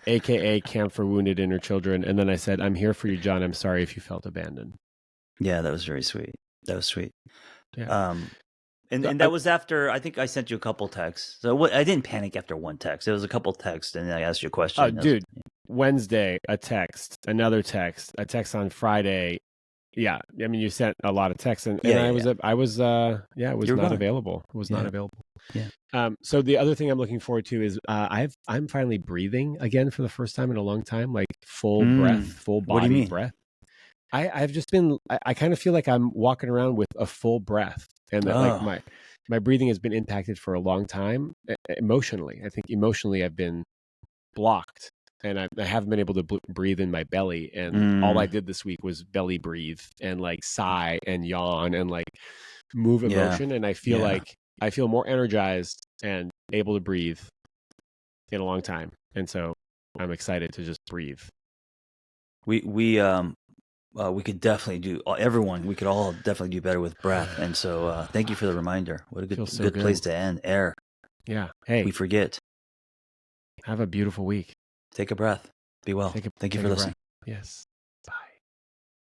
aka Camp for Wounded Inner Children. And then I said, I'm here for you, John. I'm sorry if you felt abandoned. Yeah, that was very sweet. That was sweet. Yeah. And that was after, I think I sent you a couple texts. So I didn't panic after one text. It was a couple texts, and then I asked you a question. Oh, dude, Wednesday, a text, another text, a text on Friday. Yeah, I mean, you sent a lot of texts, and I was not available. It was not available. Yeah. So the other thing I'm looking forward to is I'm finally breathing again for the first time in a long time, like full breath, full body breath. I've just been. I kind of feel like I'm walking around with a full breath, and that like my breathing has been impacted for a long time emotionally. I think emotionally I've been blocked. And I haven't been able to breathe in my belly. And all I did this week was belly breathe and like sigh and yawn and like move emotion. And I feel like I feel more energized and able to breathe in a long time. And so I'm excited to just breathe. We could definitely do, everyone, we could all definitely do better with breath. And so thank you for the reminder. What a good place to end. Air. Yeah. Hey. We forget. Have a beautiful week. Take a breath. Be well. Thank you for listening. Yes.